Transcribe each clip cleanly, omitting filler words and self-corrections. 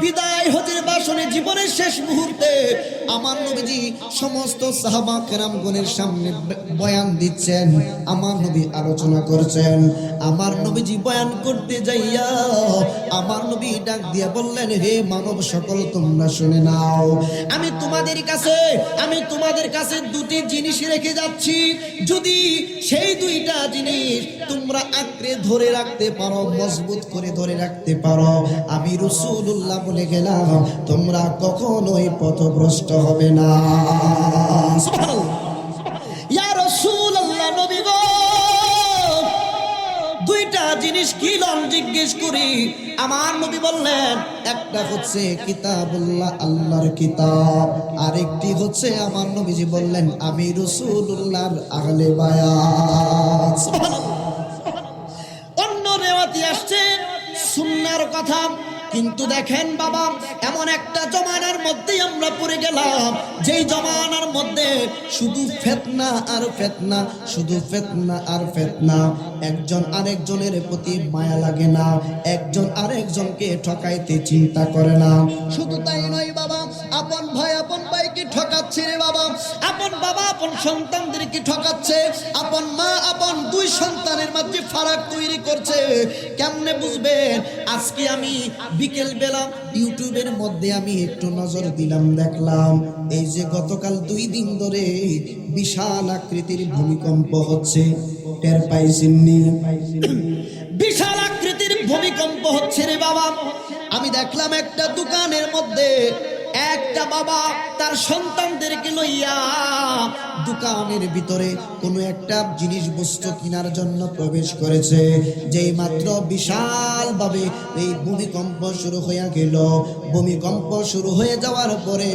বিদায় হজের বাসনে জীবনের শেষ মুহূর্তে আমার নবীজি সমস্ত সাহাবা কেরামগণের সামনে বয়ান দিচ্ছেন, আমার নবী আলোচনা করছেন। আমার নবীজি বয়ান করতে যাইয়া আমার নবী ডাক দিয়া বললেন, হে মানব সকল তোমরা শুনে নাও, আমি তোমাদের কাছে দুটি জিনিস রেখে যাচ্ছি। যদি সেই দুইটা জিনিস তোমরা আঁকড়ে ধরে রাখতে পারো, মজবুত করে ধরে রাখতে পারো, আমি রাসূলুল্লাহ বলে গেলাম তোমরা কখনোই পথভ্রষ্ট হবে না। সুবহানাল্লাহ। ইয়া রাসূলুল্লাহ, নবী গো, দুইটা জিনিস কি লন জিজ্ঞেস করি। আমার নবী বললেন, একটা হচ্ছে কিতাবুল্লাহ, আল্লাহর কিতাব, আরেকটি হচ্ছে আমার নবীজি বললেন আমি রাসূলুল্লাহর আহলে বায়াত। সুবহানাল্লাহ। অন্য রিওয়ায়াতে আসছে সুন্নাহর কথা। কিন্তু দেখেন বাবা, এমন একটা জমানার মধ্যে আমরা পড়ে গেলাম, যেই জমানার মধ্যে শুধু ফিতনা আর ফিতনা, শুধু ফিতনা আর ফিতনা। একজন আরেকজনের প্রতি মায়া লাগে না, একজন আরেকজনকে ঠকাইতে চিন্তা করে না। শুধু তাই নয় বাবা, আপন ভাই আপন ভাইকে ঠকাচ্ছে রে বাবা, আপন বাবা আপন সন্তানদেরকে ঠকাচ্ছে, আপন মা আপন দুই সন্তানের মধ্যে ফারাক তৈরি করছে। কেমনে বুঝবেন? আজকে আমি বিকেল বেলা ইউটিউবের মধ্যে আমি একটু নজর দিলাম, দেখলাম এই যে গতকাল 2 দিন ধরে বিশাল আকৃতির ভূমিকম্প হচ্ছে। টের পাইছেননি? বিশাল আকৃতির ভূমিকম্প হচ্ছে রে বাবা। আমি দেখলাম একটা দোকানের মধ্যে একটা বাবা তার সন্তানদেরকে লইয়া দোকানের ভিতরে কোনো একটা জিনিস বস্তু কেনার জন্য প্রবেশ করেছে। যেই মাত্র বিশাল ভাবে এই ভূমিকম্প শুরু হয়ে গেল। ভূমিকম্প শুরু হয়ে যাওয়ার পরে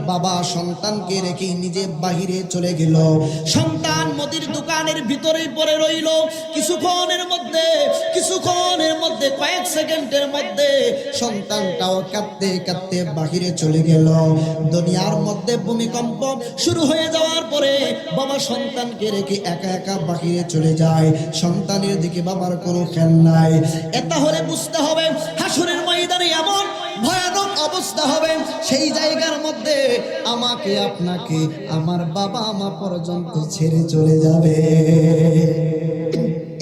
বাবা সন্তানকে রেখে নিজে বাহিরে চলে গেল। সন্তান মুদির দোকানের ভিতরেই পড়ে রইল। কিছুক্ষণের মধ্যে কয়েক সেকেন্ডের মধ্যে সন্তানটাও কাঁদতে কাঁদতে বাহিরে চলে গেল। দুনিয়ার মধ্যে ভূমিকম্প শুরু হয়ে যাওয়ার পরে বাবা সন্তানকে রেখে একা একা বাহিরে চলে যায়। সন্তানের দিকে বাবার কোনো খেয়াল নাই। এটা হলে বুঝতে হবে হাসরের ময়দানে এমন ভয়ানক অবস্থা হবে, সেই জায়গার মধ্যে আমাকে আপনাকে আমার বাবা মা পর্যন্ত ছেড়ে চলে যাবে।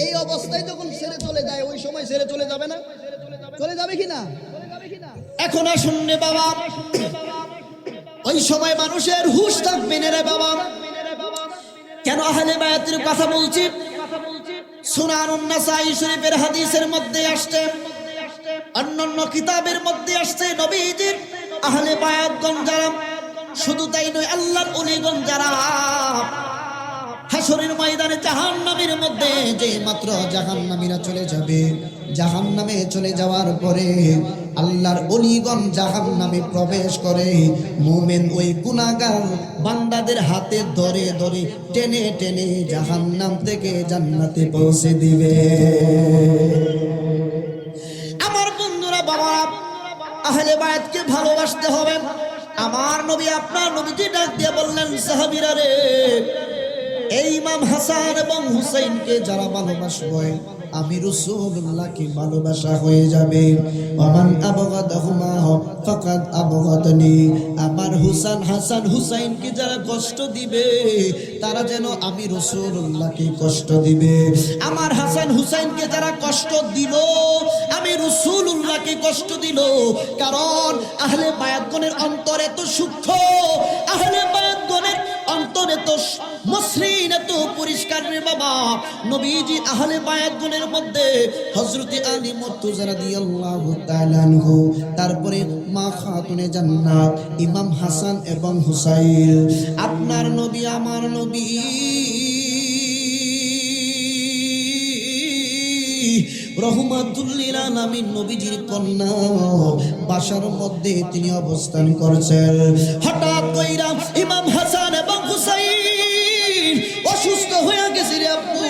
এই অবস্থায় যখন ছেড়ে চলে যায়, ওই সময় ছেড়ে চলে যাবে না? চলে যাবে কিনা? এখন আসুন রে বাবা, ওই সময় মানুষের হুঁশ থাকবে না রে বাবা। কেন আহলে বায়াতের কথা বলছি? সুনানুন নাসাই শরীফের হাদিসের মধ্যে আসছে, অন্যান্য কিতাবের মধ্যে আসছে, নবীজির আহলে বায়াতগণ যারা, শুধু তাই নয় আল্লাহর ওলিগণ যারা হাসরের ময়দানে জাহান্নামের মধ্যে যে মাত্র জাহান্নামীরা চলে যাবে, জাহান্নামে চলে যাওয়ার পরে আল্লাহর ওলিগণ জাহান্নামে প্রবেশ করে মুমিন ওই গুনাহগার বান্দাদের হাতে ধরে ধরে টেনে টেনে জাহান্নাম থেকে জান্নাতে পৌঁছে দিবে। আমার বন্ধুরা, বাবা, আহলে বায়াতকে ভালোবাসতে হবে। আমার নবী আপনার নবীকে ডাক দিয়ে বললেন, সাহাবীরা রে, এই ইমাম হাসান এবং হুসাইনকে যারা ভালোবাসবে আমি রাসূলুল্লাহকে ভালোবাসা হয়ে যাবে। ওমান আবগাদাহুমা ফাকাদ আবগাদনি, আমার হাসান হুসাইনকে যারা কষ্ট দিবে তারা যেন আমি রাসূলুল্লাহকে কষ্ট দিবে। আমার হাসান হুসাইনকে যারা কষ্ট দিল আমি রাসূলুল্লাহকে কষ্ট দিল। কারণ আহলে বায়াতগণের অন্তর এত সূক্ষ্ম, আহলে বায়াতগণের অন্তর এত মসৃণ, এত পরিষ্কার রে বাবা। নবীজি আহলে বায়াতগণের মধ্যে হযরতে আলী মুর্তজা রাদিয়াল্লাহু তাআলা আনহু, তারপরে মা খাতুনে জান্নাত ইমাম হাসান এবং হুসাইন, আপনার নবী আমার নবী রহমাতুল লিল আলামিন নবীজির কন্যা বাসার মধ্যে তিনি অবস্থান করছেন। হঠাৎ কইরা ইমাম হাসান এবং হুসাইন অসুস্থ হয়ে গেছে রে আব্বু।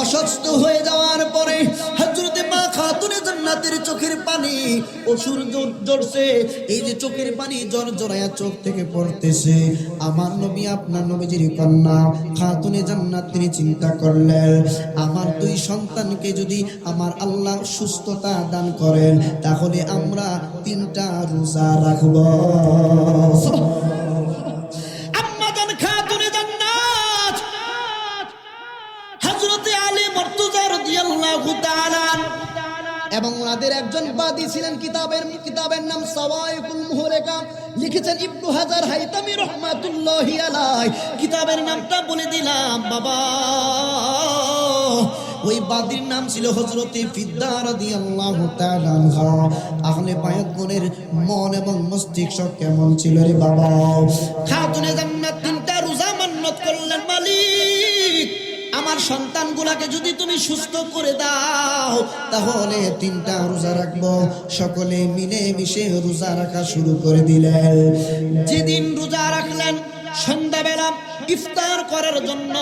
অসুস্থ হয়ে যাওয়ার পরে হযরতে মা খাতুনে জান্নাত জান্নাতের চোখের পানি অসুর ঝরছে, এই যে চোখের পানি জড়জড়ায়া চোখ থেকে পড়তেছে। আমার নবী আপনার নবীজির কন্যা খাতুনে জান্নাত তিনি চিন্তা করলেন, আমার দুই সন্তানকে যদি আমার আল্লাহ সুস্থতা দান করেন তাহলে আমরা 3টা রোজা রাখব। আম্মা জান খাতুনে জান্নাত হযরত আলী মুর্তজা রাদিয়াল্লাহু তাআলা এবং ওনাদের একজন বাদী ছিলেন, কিতাবের নাম সাওয়াইকুল মুহরিকা, লিখেছেন ইবনু হাজার হাইতামি রাহমাতুল্লাহি আলাইহি। কিতাবের নামটা বলে দিলাম বাবা। ওই বাদীর নাম ছিল হযরতে ফিদ্দা রাদিয়াল্লাহু তাআলা আনহা। আহলে বায়াতগণের মন এবং মস্তিষ্ক কেমন ছিল রে বাবা? খাতুনে জান্নাত 3টা রোজা মান্নত করলেন, মালিক আমার সন্তানগুলাকে যদি তুমি সুস্থ করে দাও তাহলে 3টা রোজা রাখবো। সকলে মিলে মিশে রোজা রাখা শুরু করে দিলেন। যেদিন রোজা রাখলেন সন্ধ্যাবেলা ইফতার করার জন্য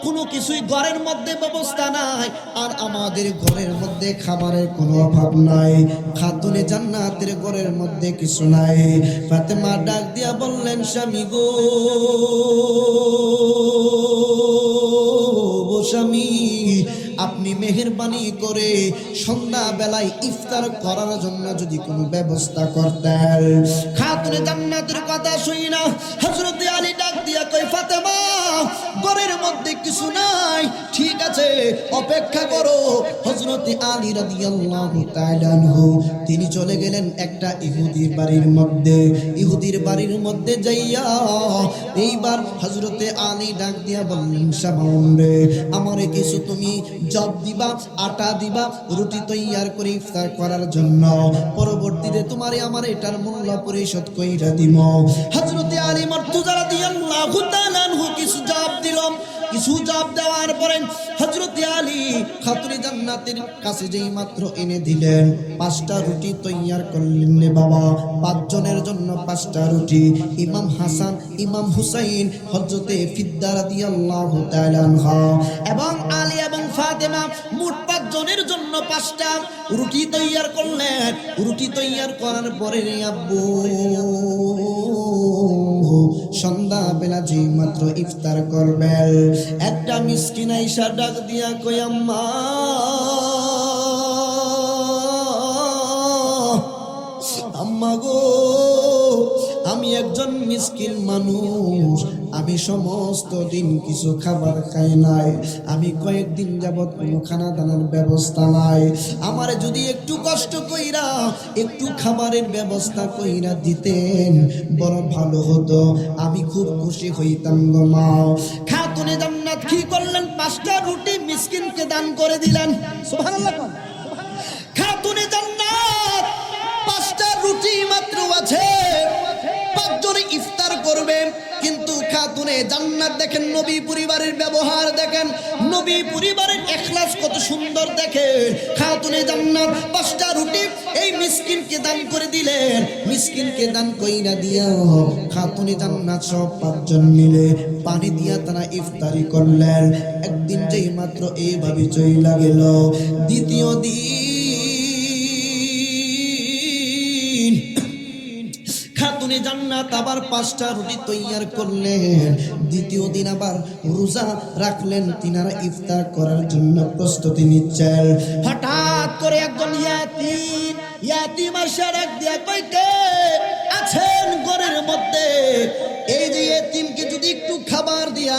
কোনো কিছুই ঘরের মধ্যে ব্যবস্থা নাই, আর আমাদের ঘরের মধ্যে খাবারের কোনো অভাব নাই। খাতুনে জান্নাতের ঘরের মধ্যে কিছু নাই। ফাতেমা ডাক দিয়া বললেন, স্বামী গো, স্বামী আপনি মেহেরবানি করে সন্ধ্যা বেলায় ইফতার করার জন্য যদি কোনো ব্যবস্থা করতেন। খাতুনে জান্নাতের কথা শুনি না হযরত আলী ডাক দিয়া কই, ফাতেমা ঘরের মধ্যে কিছু নাই, ঠিক আছে অপেক্ষা করো। হযরত আলী রাদিয়াল্লাহু তাআলা আনহু তিনি চলে গেলেন একটা ইহুদির বাড়ির মধ্যে। ইহুদির বাড়ির মধ্যে যাইয়া এইবার হযরত আলী ডাক দিয়া বললেন, শাবান রে, আমারে কিছু তুমি জব দিবা, আটা দিবা, রুটি তৈয়ার করে ইফতার করার জন্য। পরবর্তীতে তোমারে আমার এটার মূল্য পরিশোধ কইরা দিব। হযরত আলী মুর্তজা রাদিয়াল্লাহু তাআলা আনহু কিছু জব দিলাম। কিছু জব দেওয়ার পরে হযরত আলী খাতুনে জান্নাতের কাছে যেই মাত্র এনে দিলেন, 5টা রুটি তৈয়ার করলেন রে বাবা। 5 জনের জন্য 5টা রুটি। ইমাম হাসান, ইমাম হুসাইন, হযরতে ফিদ্দা রাদিয়াল্লাহু তাআলা আনহা এবং আলী এবং ফাতেমা মোট 5 জনের জন্য 5টা রুটি তৈয়ার করলেন। রুটি তৈয়ার করার পরে আব্বু সন্ধ্যা বেলা যে মাত্র ইফতার করবেন, একটা মিসকিন আইসা ডাক দিয়া কই, আম্মা আম্মা গো, আমি একজন মিসকিন মানুষ, আমি সমস্ত দিন কিছু খাবার খাই নাই, আমি কয়েকদিন যাবত কোনো খানা দানার ব্যবস্থা নাই, আমারে যদি একটু কষ্ট কইরা একটু খাবারের ব্যবস্থা কইরা দিতেন বড় ভালো হতো, আমি খুব খুশি হইতাম গো মা। খাতুনে জান্নাত কি করলেন? 5টা রুটি মিসকিনকে দান করে দিলেন। সুবহানাল্লাহ। খাতুনে জান্নাত 5টা রুটি মাত্র আছে, 5 জনে ইফতার করবে। কিন্তু খাতুনে জান্নাত দেখেন নবী পরিবারের ব্যবহার দেখেন, নবী পরিবারের ইখলাস কত সুন্দর দেখেন। খাতুনে জান্নাত 5টা রুটি এই মিসকিনকে দান করে দিলেন। মিসকিনকে দান কইরা দিয়া খাতুনে জান্নাত সব 5 জন মিলে পানি দিয়া তারা ইফতারি করলেন। একদিন যেই মাত্র এইভাবে চইলা গেল, দ্বিতীয় দিন খাতুনে জান্নাত আবার 5টা রুটি তৈয়ার করলেন। দ্বিতীয় দিন আবার রোজা রাখলেন, তিনারা ইফতার করার জন্য প্রস্তুতি নিচ্ছেন। হঠাৎ করে একজন ইয়াতিম আসে ডাক দিয়া কই, কে আছেন ঘরের মধ্যে? এই যে ইয়াতিমকে যদি একটু খাবার দিয়া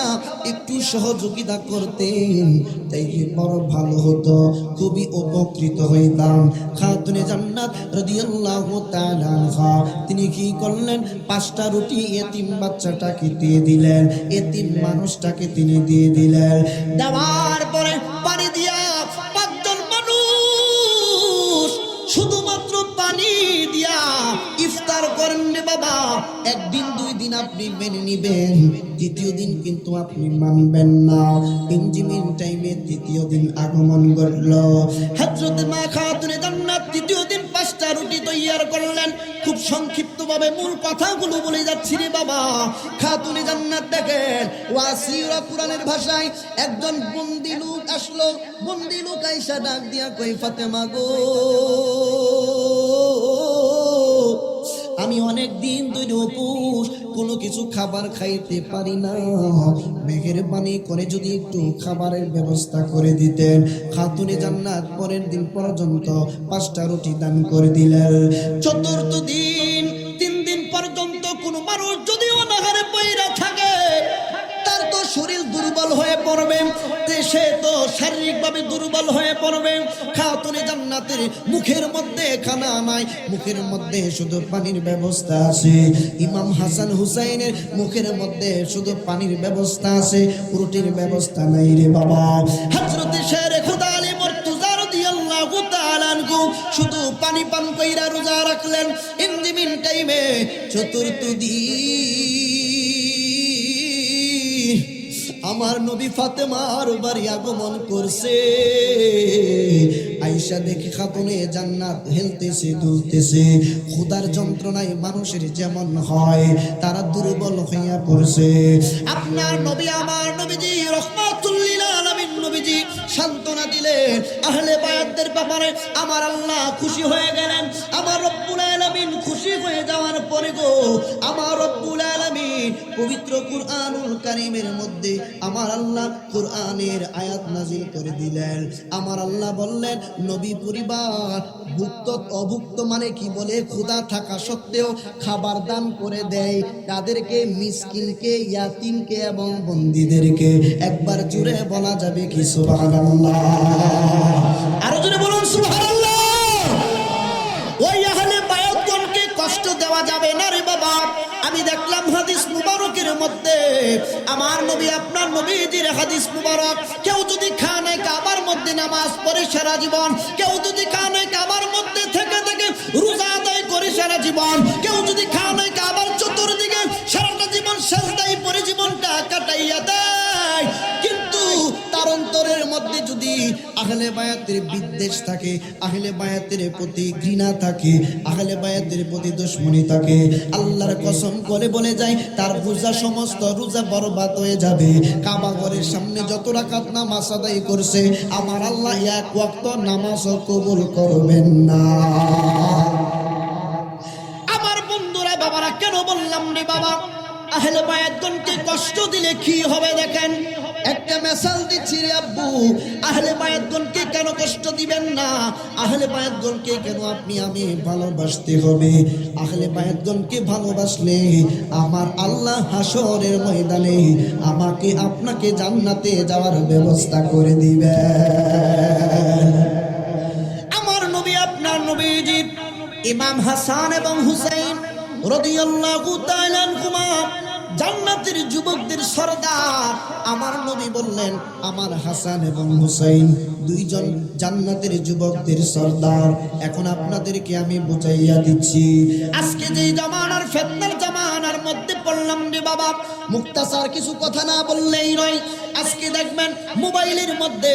একটু সহযোগিতা করতেন তাইলে বড় ভালো হতো, খুবই উপকৃত হইতাম। খাতুনে জান্নাত রাদিয়াল্লাহু তাআলা আনহা তিনি কি করলেন? 5টা রুটি এতিম বাচ্চাটাকে দিয়ে দিলেন, এতিম মানুষটাকে তিনি দিয়ে দিলেন। দেওয়ার পরে পানি দিয়া 5 জন মানুষ শুধুমাত্র পানি দিয়া ইফতার করেন রে বাবা। একদিন 2 দিন আপনি মেনে নিবেন, তৃতীয় দিন কিন্তু আপনি মানবেন না। ইনজিমিন টাইমে তৃতীয় দিন আগমন করল। হযরত মা খাতুনে জান্নাত তৃতীয় দিন 5টা রুটি তৈয়ার করলেন। খুব সংক্ষিপ্তভাবে মূল কথাগুলো বলে যাচ্ছি রে বাবা। খাতুনে জান্নাত দেখেন, ওয়াসিরা কোরআনের ভাষায় একজন বন্দি লোক আসলো। বন্দি লোক আইসা ডাক দিয়া কই, ফাতেমা গো, আমি অনেক দিন ধরে উপোস, কোনো কিছু খাবার খাইতে পারি না, মেহেরবানি করে যদি একটু খাবারের ব্যবস্থা করে দিতেন। খাতুনে জান্নাত পরের দিন পর্যন্ত 5টা রুটি দান করে দিলেন। চতুর্থ দিন 3 দিন পর্যন্ত কোনো মানুষ যদি অনাহারে পইরা থাকে, তার তো শরীর দুর্বল হয়ে পড়বে, সে তো শারীরিকভাবে দুর্বল হয়ে পড়বে। খাতুনে জান্নাতের মুখের মধ্যে খানা নাই, মুখের মধ্যে শুধু পানির ব্যবস্থা আছে। ইমাম হাসান হুসাইনের মুখের মধ্যে শুধু পানির ব্যবস্থা আছে, রুটির ব্যবস্থা নাই রে বাবা। হযরত শেরে খুদা আলী মুর্তজা রাদিয়াল্লাহু তাআলা আনহু শুধু পানি পান কইরা রোজা রাখলেন। ইন দি মিন টাইমে চতুর্থ দিন আমার নবী ফাতেমার বাড়ি আগমন করছে। আয়েশা দেখে খাতুনে জান্নাত হেলতেছে দুলতেছে। ক্ষুধার যন্ত্রণায় মানুষের যেমন হয়, তারা দুর্বল হইয়া পড়ছে। আপনার নবী, আমার নবীজি রাহমাতুল লিল আলামিন নবীজি সান্ত্বনা দিলেন। আহলে বায়াতদের ব্যাপারে আমার আল্লাহ খুশি হয়ে গেলেন। আমার রব্বুল আলামিন খুশি হয়ে যাওয়ার পরে গো, আমার রব্বুল আলামিন পবিত্র কুরআনুল কারীমের মধ্যে আমার আল্লাহ কুরআনের আয়াত নাজিল করে দিলেন। আমার আল্লাহ বললেন, নবী পরিবার ভুক্ত অভুক্ত মানে কি বলে, ক্ষুধা থাকা সত্ত্বেও খাবার দান করে দেয় তাদেরকে, মিসকিনকে, ইয়াতিমকে এবং বন্দীদেরকে। একবার জুড়ে বলা যাবে কি সুবহানাল্লাহ? আরো জোরে বলুন সুবহানাল্লাহ। ওই আহলে বায়াতগণকে কষ্ট দেওয়া যাবে না রে বাবা। আমি দেখলাম হাদিস মুবারকের মধ্যে আমার নবী, আপনার নবীজির হাদিস মুবারক, কেউ যদি খানে কাবার মধ্যে নামাজ পড়ে সারা জীবন, কেউ যদি খানে কাবার মধ্যে থেকে থেকে রোজা আদায় করে সারা জীবন, কেউ যদি খানে কাবার চতুর্দিকে সারাটা জীবন সেজদায় পড়ে জীবনটা কাটাইয়া দেয়, কিন্তু তার অন্তরের মধ্যে যদি আহলে বায়াতের বিদ্বেষ থাকে, আহলে বায়াতের প্রতি ঘৃণা থাকে, আহলে বায়াতের প্রতি দুশমনী থাকে, আল্লাহর কসম করে বলে যায় তার রোজা, সমস্ত রোজা বরবাদ হয়ে যাবে। কাবা ঘরের সামনে যত রাকাত নামাজ আদায় করছে, আমার আল্লাহ এক ওয়াক্ত নামাজও কবুল করবেন না। আমার বন্ধুরা, বাবারা, কেন বললাম রে বাবা আহলে বায়াতগণকে কষ্ট দিলে কি হবে? দেখেন, একটা মেসাল দিচ্ছি রে আব্বু। আহলে বায়াতগণকে কেন কষ্ট দিবেন না? আহলে বায়াতগণকে কেন আপনি আমি ভালোবাসতে হবে? আহলে বায়াতগণকে ভালোবাসলে আমার আল্লাহ হাসরের ময়দানে আমাকে আপনাকে জান্নাতে যাওয়ার ব্যবস্থা করে দিবেন। আমার নবী, আপনার নবীজি ইমাম হাসান এবং হুসাইন রাদিয়াল্লাহু তাআলা আনহুমা জান্নাতের যুবকদের সরদার। আমার নবী বললেন, আমার হাসান এবং হুসাইন দুইজন জান্নাতের যুবকদের সরদার। এখন আপনাদেরকে আমি বুঝাইয়া দিচ্ছি, আজকে যে জামানার ফিতনার জামানার মধ্যে পড়লাম রে বাবা, মুক্তাসার কিছু কথা না বললেই নয়। আজকে দেখবেন মোবাইলের মধ্যে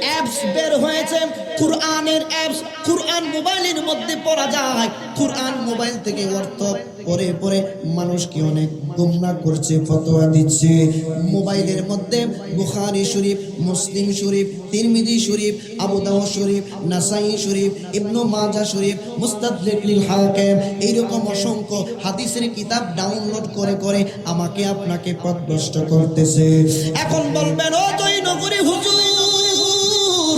অ্যাপস বের হয়েছে, কুরআনের অ্যাপস। কুরআন মোবাইলের মধ্যে পড়া যায়। কুরআন মোবাইল থেকে অর্থ পরে পরে মানুষকে অনেক গুমরাহ করছে, ফতোয়া দিচ্ছে। মোবাইলের মধ্যে বুখারী শরীফ, মুসলিম শরীফ, তিরমিজি শরীফ, আবু দাউদ শরীফ, নাসাই শরীফ, ইবনু মাজাহ শরীফ, মুস্তাদরিক লিল হাকিম, এইরকম অসংখ্য হাদিসের কিতাব ডাউনলোড করে করে আমাকে আপনাকে পথভ্রষ্ট করতেছে। এখন বলবেন, ও জয়নগরী হুজুর,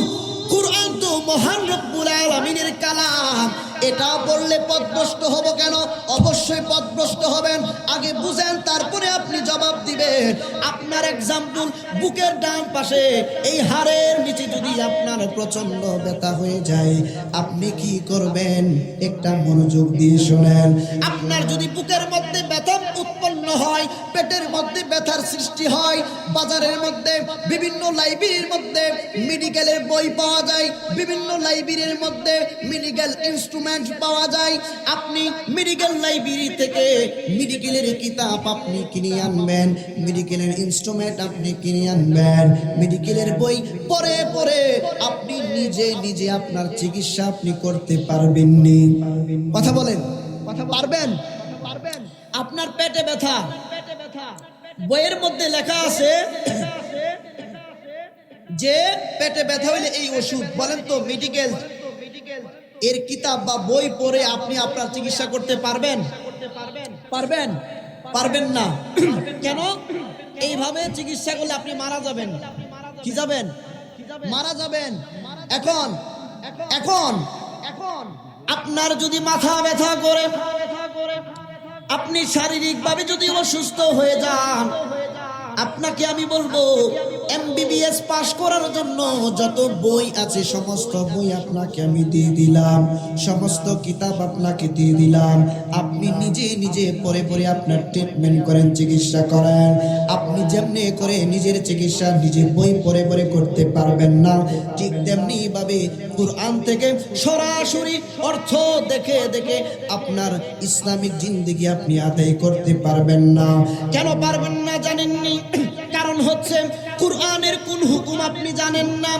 কুরআন তো মহান রব্বুল আলামিনের কালাম, এটা বললে পথভ্রষ্ট হব কেন? অবশ্যই পথভ্রষ্ট হবেন। আগে বুঝেন, তারপরে আপনি জবাব দিবেন। আপনার এক্সাম্পল, বুকের ডান পাশে এই হাড়ের নিচে যদি আপনার প্রচন্ড ব্যথা হয়ে যায়, আপনি কি করবেন? একটা মনোযোগ দিয়ে শোনেন। আপনার যদি বুকের মধ্যে ব্যথা উৎপন্ন হয়, পেটের মধ্যে ব্যথার সৃষ্টি হয়, বাজারের মধ্যে বিভিন্ন লাইব্রেরির মধ্যে মেডিকেলের বই পাওয়া যায়, বিভিন্ন লাইব্রেরির মধ্যে মেডিকেল ইনস্ট্রুমেন্ট পাওয়া যায়। আপনি মেডিকেল লাইব্রেরি থেকে মেডিকেলের কিতাব আপনি কিনে আনবেন, মেডিকেলের ইনস্ট্রুমেন্ট আপনি কিনে আনবেন, মেডিকেলের বই পড়ে পড়ে আপনি নিজে নিজে আপনার চিকিৎসা আপনি করতে পারবেন নি। কথা বলেন, পারবেন? আপনার পেটে ব্যথা, বইয়ের মধ্যে লেখা আছে যে পেটে ব্যথা হইলে এই ওষুধ, বলেন তো মেডিকেল এর কিতাব বা বই পড়ে আপনি আপনার চিকিৎসা করতে পারবেন? পারবেন? পারবেন না। কেন? এইভাবে চিকিৎসা করলে আপনি মারা যাবেন। কি যাবেন? মারা যাবেন। এখন এখন আপনার যদি মাথা ব্যথা করে, আপনি শারীরিকভাবে যদি অসুস্থ হয়ে যান, আপনাকে আমি বলবো এমবিবিএস পাস করার জন্য যত বই আছে সমস্ত বই আপনাকে আমি দিয়ে দিলাম, সমস্ত কিতাব আপনাকে দিয়ে দিলাম। আপনি নিজে নিজে পড়ে পড়ে আপনার ট্রিটমেন্ট করেন, চিকিৎসা করেন। আপনি যেমনি করে নিজের চিকিৎসা নিজে বই পড়ে পড়ে করতে পারবেন না, ঠিক তেমনি ভাবে কুরআন থেকে সরাসরি অর্থ দেখে দেখে আপনার ইসলামিক জিন্দেগি আপনি আদায় করতে পারবেন না। কেন পারবেন না জানেননি? কারণ হচ্ছে কুরআনের কোন হুকুম আপনি জানেন না।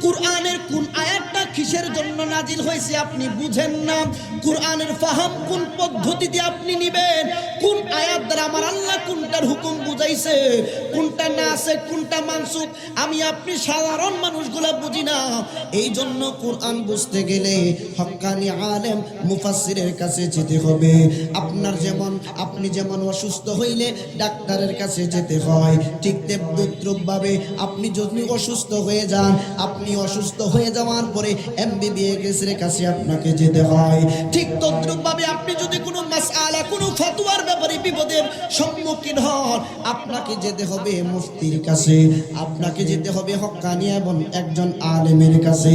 কুরআনের কোন আয়াতটা কিসের জন্য নাজিল হয়েছে আপনি বুঝেন না। কুরআনের ফাহাম কোন পদ্ধতিতে আপনি নিবেন, কোন আয়াত দ্বারা আমার আল্লাহ কোনটার হুকুম বুঝাইছে, কোনটা না আছে, কোনটা মানসুখ, আমি আপনি সাধারণ মানুষগুলা বুঝি না। এই জন্য কুরআন বুঝতে গেলে হক্কানি আলেম মুফাসসিরের কাছে যেতে হবে। আপনি যেমন অসুস্থ হইলে ডাক্তারের কাছে যেতে হয়, ঠিক তেমনি আপনি যদি অসুস্থ হয়ে যান, আপনি অসুস্থ হয়ে যাওয়ার পরে এমবিবিএস এর কাছে আপনাকে যেতে হয়। ঠিক তদ্রুপভাবে আপনি যদি কোনো মাসআলা, কোনো ফতোয়ার ব্যাপারে বিপদের সম্মুখীন হন, আপনাকে যেতে হবে মুফতির কাছে, আপনাকে যেতে হবে হক্কানি এবং একজন আলেমের কাছে।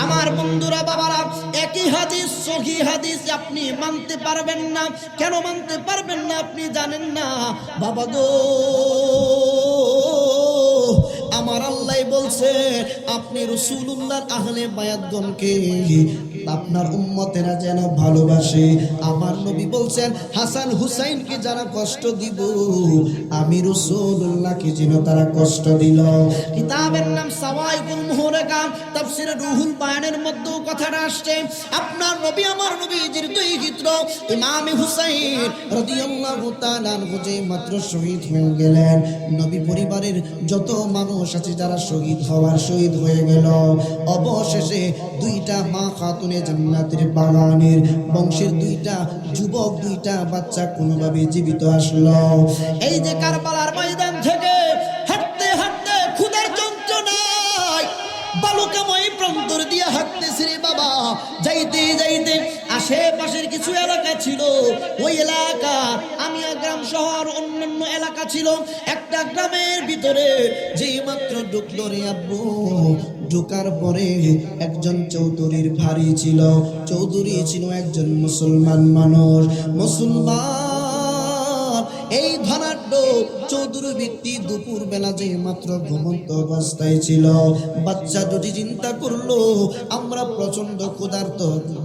আমার বন্ধুরা, বাবারা, একই হাদিস, সহিহ হাদিস আপনি মানতে পারবেন না। কেন মানতে পারবেন না আপনি জানেন না? বাবা গো, আমার আল্লাহ বলছে আপনি রাসূলুল্লাহর আহলে বায়াতগণকে আপনার উম্মতেরা যেন ভালোবাসে। আমার নবী বলছেন হাসান হুসাইনকে যারা কষ্ট দিব, আমি রাসূলুল্লাহকে যেন তারা কষ্ট দিল। কিতাবের নাম সাওয়াইকুল মুহরাকাম, তাফসীরে রুহুল বায়ানের মধ্যে কথাটা আসছে। আপনার নবী, আমার নবীজির দুই পুত্র ইমাম হুসাইন রাদিয়াল্লাহু তাআলা আনহু যে মাত্র শহীদ হয়ে গেলেন, নবী পরিবারের যত মানুষ আছে যারা শহীদ হয়ে গেল, অবশেষে দুইটা মা খাতুনে জান্নাতের বাগানের বংশের দুইটা যুবক, দুইটা বাচ্চা কোনোভাবে জীবিত আসলো। এই যে কারবালার ময়দান থেকে হাঁটতে হাঁটতে ক্ষুধার যন্ত্রণায় বালুকাময় প্রান্তর দিয়ে হাঁটতেছে রে বাবা। যাইতে যাইতে আশেপাশের কিছু এলাকা ছিল, ওই এলাকা আমিয়া গ্রাম শহর অন্যান্য এলাকা ছিল। একটা গ্রামের ভিতরে যেই মাত্র ঢুকলো রে আব্বু, ঢোকার পরে একজন চৌধুরীর ভারী ছিল। চৌধুরী ছিল একজন মুসলমান মানুষ, মুসলমান। এই ধনাঢ্য চৌধুরী ব্যক্তি দুপুর বেলা যে মাত্র ঘুমন্ত অবস্থায় ছিল। বাচ্চা দুটি চিন্তা করলো আমরা প্রচন্ড ক্ষুধার্ত,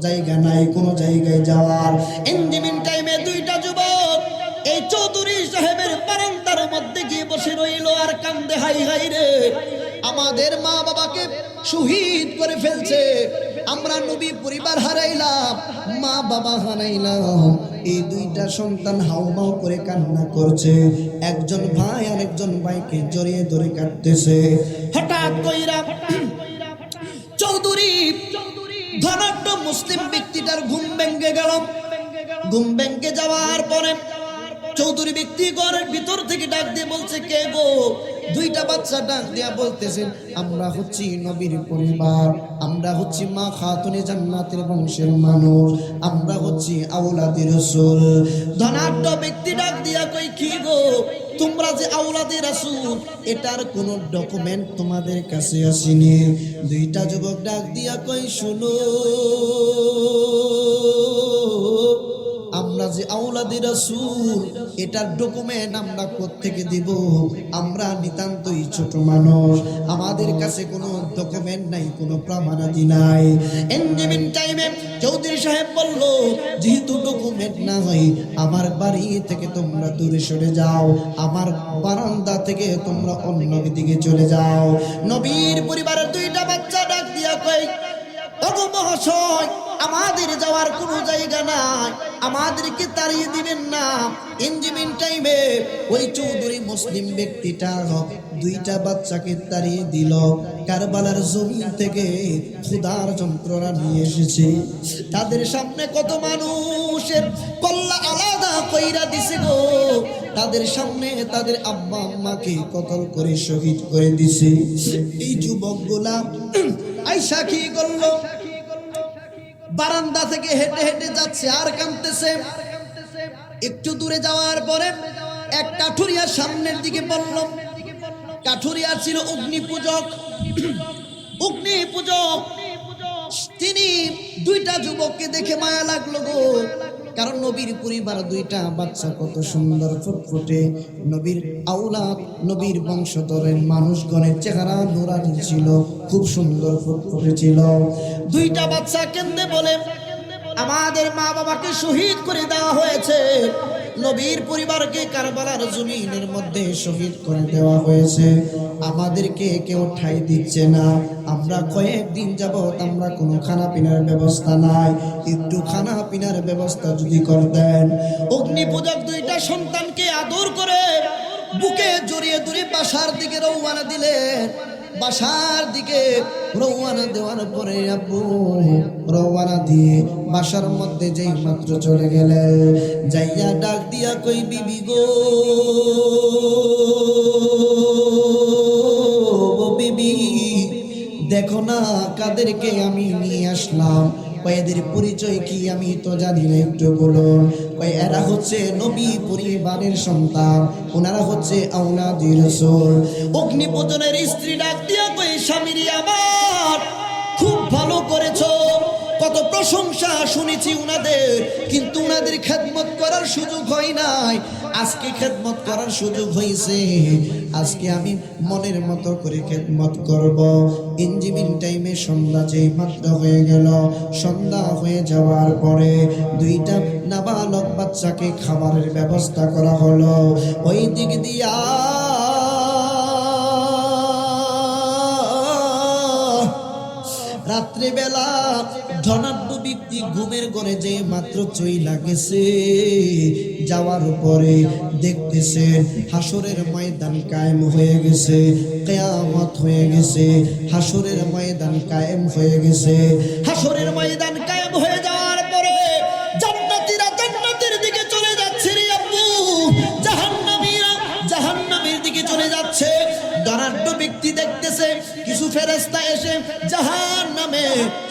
জায়গা নাই কোনো জায়গায় যাওয়ার। ইন টাইমে দুইটা যুবক এই চৌধুরী সাহেবের বারান্দার মধ্যে গিয়ে বসে রইল আর কান্দে, হাই হাই রে, আমাদের মা বাবাকে শহীদ করে ফেলছে, আমরা নবী পরিবার হারাইলাম, মা বাবা হারাইলাম। এই দুইটা সন্তান হাউমাউ করে কান্না করছে। একজন ভাই আর একজন ভাইকে জড়িয়ে ধরে কাঁদতেছে। হঠাৎ কইরা চৌধুরী ধনাঢ্য মুসলিম ব্যক্তিটার ঘুম ভেঙে গেল। ঘুম ভেঙে যাওয়ার পরে চৌধুরী ব্যক্তি ঘরের ভিতর থেকে ডাক দিয়ে বলছে, কে গো? দুইটা বাচ্চা ডাক দিয়া বলতেছেন, আমরা হচ্ছি নবীর পরিবার, আমরা হচ্ছি মা খাতুনে জান্নাতের বংশের মানুষ, আমরা হচ্ছি আওলাদে রাসূল। ধনাঢ্য ব্যক্তি ডাক দিয়া কই, কি গো তোমরা যে আওলাদে রাসূল, এটার কোনো ডকুমেন্ট তোমাদের কাছে আসেনি? দুইটা যুবক ডাক দিয়া কই, শুনো, আমরা যে আওলাদে রাসূল এটার ডকুমেন্ট আমরা কোত্থেকে দিব? আমরা নিতান্তই ছোট মানুষ, আমাদের কাছে কোনো ডকুমেন্ট নাই, কোনো প্রমাণাদি নাই। এন্ডিমিন টাইমে চৌধুরী সাহেব বলল, যেহেতু ডকুমেন্ট না হয় আমার বাড়ি থেকে তোমরা দূরে সরে যাও, আমার বারান্দা থেকে তোমরা অন্য দিকে চলে যাও। নবীর পরিবারের দুইটা বাচ্চা ডাক দিয়া কই, ওগো মহাশয়, আমাদের যাওয়ার কোনো জায়গা নাই, আমাদেরকে তাড়িয়ে দিবেন না। ইঞ্জিমিন টাইমে ওই চৌধুরী মুসলিম ব্যক্তিটা দুইটা বাচ্চাকে তাড়িয়ে দিল। কারবালার জমিন থেকে ক্ষুধার যন্ত্রণা নিয়ে এসেছে। তাদের সামনে কত মানুষের কল্লা আলাদা কইরা দিছে গো। তাদের সামনে তাদের আব্বা আম্মাকে কতল করে শহীদ করে দিছে। এই যুবকগুলা আয়সা কি করলো, বারান্দা থেকে হেঁটে হেঁটে যাচ্ছে আর কাঁদতেছে। একটু দূরে যাওয়ার পরে এক কাঠুরিয়া সামনের দিকে বলল। কাঠুরিয়া ছিল অগ্নি পূজক। অগ্নি পূজক তিনি দুইটা যুবককে দেখে মায়া লাগলো গো। কারণ নবীর পরিবার দুইটা বাচ্চা কত সুন্দর ফুটফুটে, নবীর আওলাদ, নবীর বংশধরের মানুষগণের চেহারা নুরানি ছিল, খুব সুন্দর ফুটফুটে ছিল। দুইটা বাচ্চা কেঁদে বলে, আমাদের মা বাবাকে শহীদ করে দেওয়া হয়েছে, নবীর পরিবারকে কারবালার জমিনের মধ্যে শহীদ করে দেওয়া হয়েছে, আমাদেরকে কেউ ঠাঁই দিচ্ছে না। আমরা কয়েকদিন যাবত আমরা কোনো খানা পিনার ব্যবস্থা নাই, একটু খানা পিনার ব্যবস্থা যদি করতেন। অগ্নি পূজক দুইটা সন্তানকে আদর করে বুকে জড়িয়ে ধরে বাসার দিকে রওনা দিলেন। বাসার দিকে রওনা দেওয়ার পরে আব্বু রওনা দিয়ে বাসার মধ্যে যেই মাত্র চলে গেলেন, যাইয়া ডাক দিয়া কই, বিবি গো, বিবি দেখো না কাদেরকে আমি নিয়ে আসলাম। এদের পরিচয় কি আমি তো জানি না, একটু বলুন। এরা হচ্ছে নবী পরিবারের সন্তান, ওনারা হচ্ছে আওলাদে রাসূল। অগ্নিপূজনের স্ত্রী ডাক দিয়া কই, স্বামীরি আমার খুব ভালো করেছো, কত প্রশংসা শুনেছি উনাদের, কিন্তু উনাদের খেদমত করার সুযোগ হয় নাই। আজকে খেদমত করার সুযোগ হয়েছে, আজকে আমি মনের মতো করে খেদমত করব। ইঞ্জিমিন টাইমে সন্ধ্যা যেই মাত্র হয়ে গেল, সন্ধ্যা হয়ে যাওয়ার পরে দুইটা নাবালক বাচ্চাকে খাবারের ব্যবস্থা করা হলো। ওই দিক দিয়া রাত্রিবেলা ধনাঢ্য ব্যক্তি ঘুমের ঘরে যে মাত্র চইলা গেছে, যাওয়ার পরে দেখতেছেন হাসরের ময়দান কায়েম হয়ে গেছে, কিয়ামত হয়ে গেছে, হাসরের ময়দান কায়েম হয়ে গেছে। হাসরের ময়দান কায়েম হয়ে যাওয়ার পরে জান্নাতীরা জান্নাতের দিকে চলে যাচ্ছে রে আব্বু, জাহান্নামীরা জাহান্নামের দিকে চলে যাচ্ছে। ধনাঢ্য ব্যক্তি দেখতেছে কিছু ফেরেশতা এসে জাহান্নামে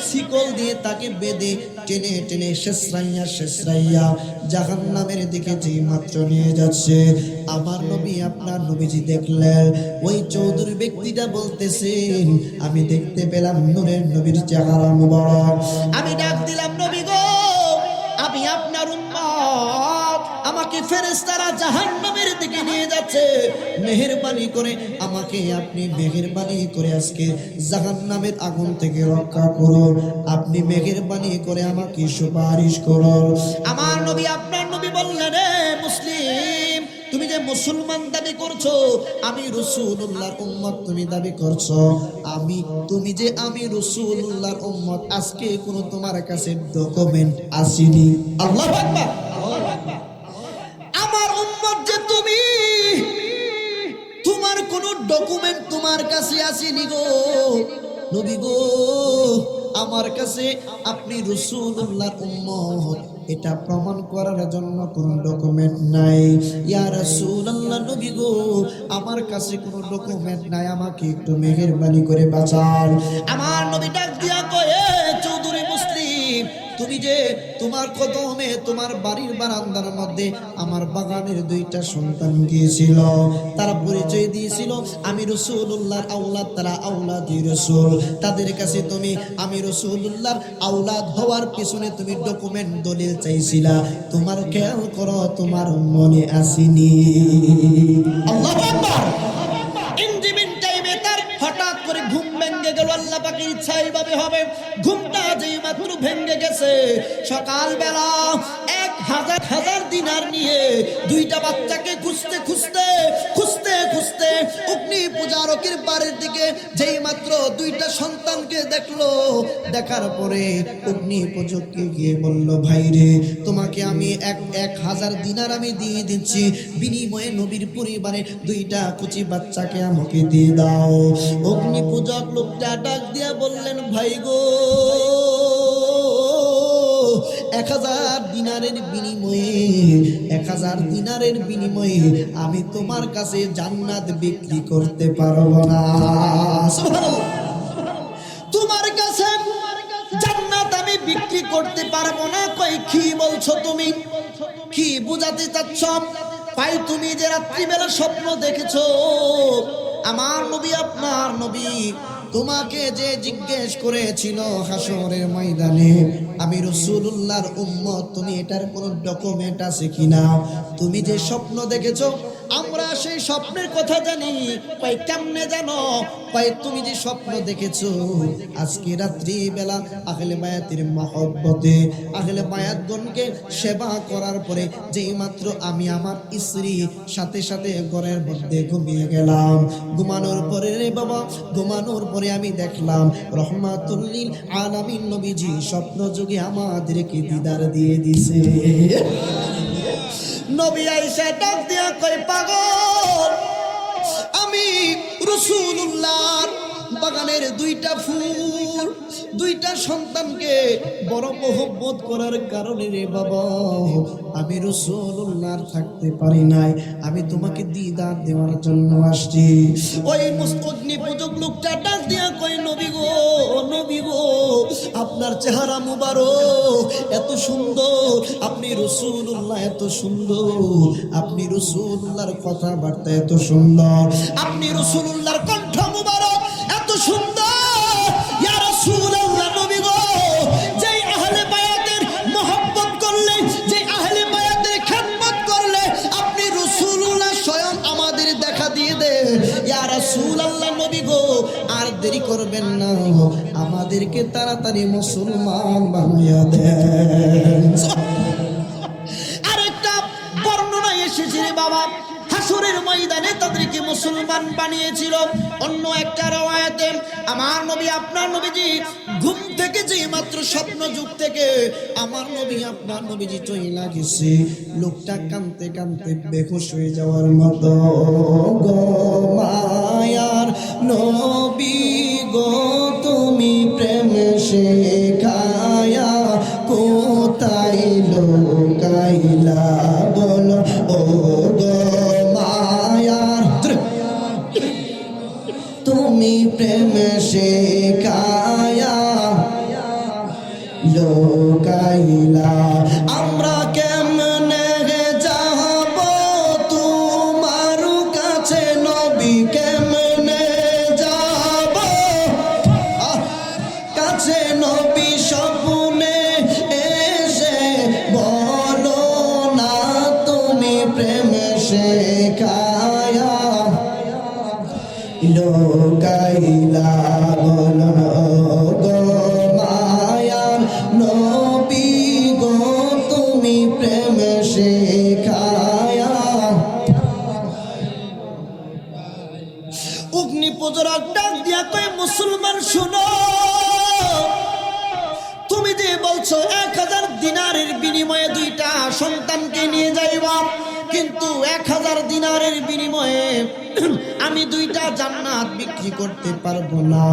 শিকল দিয়ে তাকে বেঁধে টেনে টেনে শেষরাইয়া জাহান্নামের দিকে যে মাত্র নিয়ে যাচ্ছে। আমার নবী আপনার নবীজি দেখলেন, ওই চৌধুরী ব্যক্তিটা বলতেছেন, আমি দেখতে পেলাম নূরের নবীর চেহারা মুবারক। আমি ডাক দিলাম, নবী গো, আমি আপনার উম্মত, আমাকে ফেরেশতারা জাহান্নামের দিকে নিয়ে যাচ্ছে, মেহেরবানি করে আমাকে আপনি মেহেরবানি করে আজকে জাহান্নামের আগুন থেকে রক্ষা করুন, আপনি মেহেরবানি করে আমাকে সুপারিশ করুন। আমার নবী আপনার নবী বললেন, মুসলিম, তুমি যে মুসলমান দাবি করছো, আমি রাসূলুল্লাহর উম্মত তুমি দাবি করছো, তুমি যে আমি রাসূলুল্লাহর উম্মত, আজকে কোনো তোমার কাছে ডকুমেন্ট আসেনি। আল্লাহু আকবার। আমার উম্মত যে তুমি, তোমার কোনো ডকুমেন্ট তোমার কাছে আসেনি গো নবী গো, আমার কাছে আপনি রাসূলুল্লাহর উম্মত এটা প্রমাণ করার জন্য কোন ডকুমেন্ট নাই। ইয়া রাসূলুল্লাহ, নবী গো, আমার কাছে কোনো ডকুমেন্ট নাই, আমাকে একটু মেহেরবানি করে বাঁচান। আমার নবী ডাক দিয়া কয়, চৌধুরী মুসলিম, তুমি যে তোমার কদমে তোমার বাড়ির বারান্দার মধ্যে আমার বাগানের দুইটা সন্তান গিয়েছিল, তারা পরিচয় দিয়েছিল আমি রাসূলুল্লাহর আওলাদ, তারা আওলাদে রাসূল, তাদের কাছে তুমি আমি রাসূলুল্লাহর আওলাদ হওয়ার পিছনে তুমি ডকুমেন্ট দলিল চাইছিলা, তোমার খেয়াল করো তোমার মনে আসেনি। আল্লাহু আকবার। ইঞ্জিমিন টাইমে তার হঠাৎ করে ঘুম ভেঙে গেল, আল্লাহ পাকের ইচ্ছা এইভাবে হবে। ঘুমটা যেই মাত্র ভেঙে গেছে, সকালবেলা এক হাজার হাজার দিনার নিয়ে দুইটা বাচ্চাকে খুঁজতে খুঁজতে খুঁজতে খুঁজতে অগ্নি পূজারকের বাড়ির দিকে যেই মাত্র দুইটা সন্তানকে দেখলো, দেখার পরে অগ্নি পূজককে গিয়ে বলল, ভাই রে, তোমাকে আমি 1000 দিনার আমি দিয়ে দিচ্ছি, বিনিময়ে নবীর পরিবারে দুইটা কুচি বাচ্চাকে আমাকে দিয়ে দাও। অগ্নি পূজক লোকটা ডাক দিয়া বললেন, ভাই গো, 1000 দিনারের বিনিময়ে 1000 দিনারের বিনিময়ে আমি তোমার কাছে জান্নাত বিক্রি করতে পারবো না। সুবহানাল্লাহ। তোমার কাছে জান্নাত আমি বিক্রি করতে পারবো না। কই কি বলছো তুমি? কি বুঝাতে চাচ্ছ? ভাই তুমি যে রাত্রিবেলা স্বপ্ন দেখেছো, আমার নবী আপনার নবী তোমাকে যে জিজ্ঞেস করেছিল হাসরের ময়দানে, আমি রাসূলুল্লাহর উম্মত, তুমি এটার কোনো ডকুমেন্ট আছে কিনা? তুমি যে স্বপ্ন দেখেছো, আমরা সেই স্বপ্নের কথা জানি। ভাই কেমনে জানো? ভাই তুমি যে স্বপ্ন দেখেছো, আজকে রাত্রি বেলা আহলে বায়াতের মহব্বতে আহলে বায়াতগণকে সেবা করার পরে যেই মাত্র আমি আমার স্ত্রী সাথে সাথে ঘরের মধ্যে ঘুমিয়ে গেলাম, ঘুমানোর পরে রে বাবা, ঘুমানোর পরে আমি দেখলাম রহমাতুল লিল আলামিন নবীজি স্বপ্ন যুগে আমাদেরকে দিদার দিয়ে দিছে। নবী আয়েশা ডাক দিয়া কই, পাগল, আমি রাসূলুল্লাহর বাগানের দুইটা ফুল, দুইটা সন্তানকে বড় মহব্বত করার কারণে রে বাবা, আমি রাসূলুল্লাহর থাকতে পারি নাই, আমি তোমাকে দিদার দেওয়ার জন্য আসছি। ওই অগ্নি পূজক লোকটা ডাক দিয়া কই, নবী গো, নবী গো, আপনার চেহারা মুবারক এত সুন্দর, আপনি রাসূলুল্লাহ এত সুন্দর, আপনি রাসূলুল্লাহর কথাবার্তা এত সুন্দর, আপনি রাসূলুল্লাহর কণ্ঠ মুবারক এত সুন্দর, ইয়া রাসূলুল্লাহ, নবী গো, যেই আহলে বায়াতের মহব্বত করলে, যেই আহলে বায়াতের খেদমত করলে, আপনি রাসূলুল্লাহ স্বয়ং আমাদের দেখা দিয়ে দেন, ইয়া রাসূলুল্লাহ, নবী গো, আর দেরি করবেন না, আমাদেরকে তাড়াতাড়ি মুসলমান বানিয়ে দেন। আরেকটা বর্ণনা এসেছে রে বাবা, হাসরের ময়দানে তাদেরকে মুসলমান বানিয়েছিল। অন্য একটা রওয়ায়াতে আমার নবী আপনার নবীজি ঘুম থেকে যে মাত্র স্বপ্ন যুগ থেকে আমার নবী আপনার নবীজি চইলা গেছে, লোকটা কাঁদতে কাঁদতে বেহুশ হয়ে যাওয়ার মতো। গো মায়ার নবী গো, তুমি প্রেম শেখায়া কোথায় লোকাইলা, বলো ও গো মায়ার, তুমি প্রেম শেখায়া লোকাইলা, আমরা কেমনে যাব তোমার কাছে নবী, কেমনে যাব কাছে নবী, স্বপ্নে এসে বলো না তুমি প্রেম শেখায়া লোকাইলা, বলো গো মায়ার নবী গো, তুমি প্রেম শেখায়া। অগ্নি পূজক ডাক দিয়া কই, মুসলমান শুনো, তুমি যে বলছো 1000 দিনারের বিনিময়ে দুইটা সন্তানকে নিয়ে যাইবা, কিন্তু 1000 দিনারের বিনিময়ে আমি দুইটা জান্নাত বিক্রি করতে পারবো না।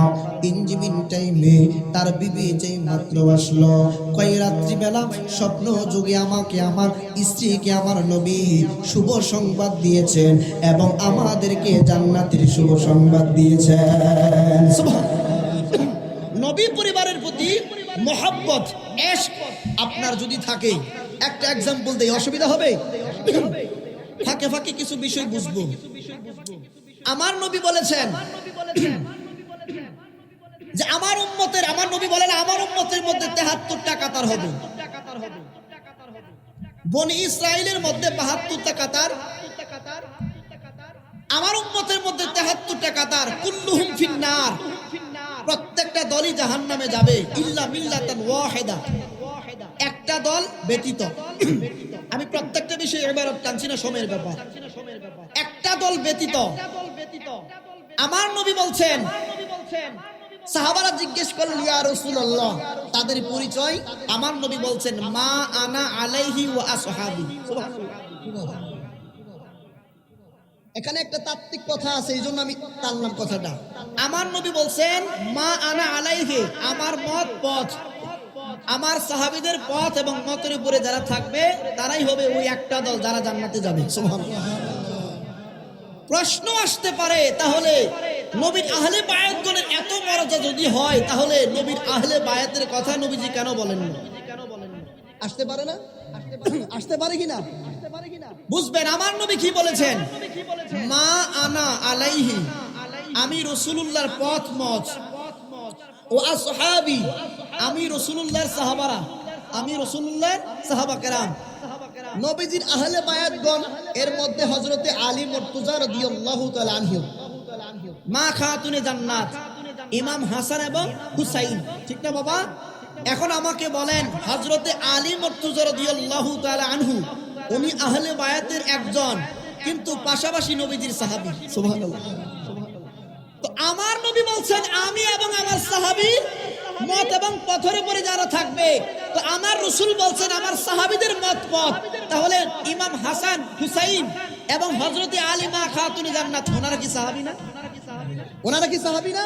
ইনজিবিন টাইমে তার বিবি যেই মাত্র আসলো, কয় রাত্রিবেলা স্বপ্ন যুগে আমাকে আমার স্ত্রীকে আমার নবী শুভ সংবাদ দিয়েছেন এবং আমাদেরকে জান্নাতের শুভ সংবাদ দিয়েছেন। নবী পরিবারের প্রতি মহব্বত, ইশক আপনার যদি থাকে, একটা এক্সাম্পল দেই, অসুবিধা হবে? ফাঁকে ফাঁকে কিছু বিষয় বুঝবো। আমার নবী বলেছেন যে আমার উম্মতের, আমার নবী বলেন আমার উম্মতের মধ্যে 73টা কাতার হবে। বনি ইসরাইলের মধ্যে 72টা কাতার, আমার উম্মতের মধ্যে 73টা কাতার। কুল্লুহুম ফিন্নার, প্রত্যেকটা দলই জাহান্নামে যাবে, ইল্লা মিল্লাতান ওয়াহিদা, একটা দল ব্যতীত। আমি প্রত্যেকটা বিষয়ে ইবারত টানছি না, সময়ের ব্যাপার। একটা দল ব্যতীত আমার নবী বলছেন, সাহাবারা জিজ্ঞেস করলেন ইয়া রাসূলুল্লাহ, তাদের পরিচয়। আমার নবী বলছেন মা আনা আলাইহি ওয়া আসহাবি। সুবহানাল্লাহ। এখানে একটা তাত্ত্বিক কথা আছে, এই জন্য আমি টানলাম কথাটা। আমার নবী বলছেন মা আনা আলাইহি, আমার মত পথ, আমার সাহাবীদের পথ এবং মতের উপরে যারা থাকবে তারাই হবে ওই একটা দল যারা জান্নাতে যাবে। সুবহানাল্লাহ। প্রশ্ন আসতে পারে, তাহলে নবীর আহলে বায়াতগণের এত মর্যাদা যদি হয়, তাহলে নবীর আহলে বায়াতের কথা নবীজি কেন বলেন না? আসতে পারে না? আসতে পারে কিনা? বুঝবেন আমার নবী কি বলেছেন, মা আনা আলাইহি, আমি রাসূলুল্লাহর পথ মত, ও আসহাবি, আমি রাসূলুল্লাহর সাহাবারা, আমি রাসূলুল্লাহর সাহাবা কেরাম। নবীজির আহলে বায়াতগণ এর মধ্যে হযরতে আলী মুর্তজা রাদিয়াল্লাহু তাআলা আনহু, মা খাতুনে জান্নাত, ইমাম হাসান এবং হুসাইন, ঠিক না বাবা? এখন আমাকে বলেন, হযরতে আলী মুর্তজা রাদিয়াল্লাহু তাআলা আনহু উনি আহলে বায়াতের একজন, কিন্তু পাশাপাশি নবীজির সাহাবী। সুবহানাল্লাহ। তো আমার নবী বলছেন আমি এবং আমার সাহাবী মত এবং পথের উপরে যারা থাকবে, তো আমার রাসূল বলছেন আমার সাহাবীদের মত পথ, তাহলে ইমাম হাসান হুসাইন এবং হযরতে আলী মা খাতুনে জান্নাত ওনারা কি সাহাবী না? ওনারা কি সাহাবী না?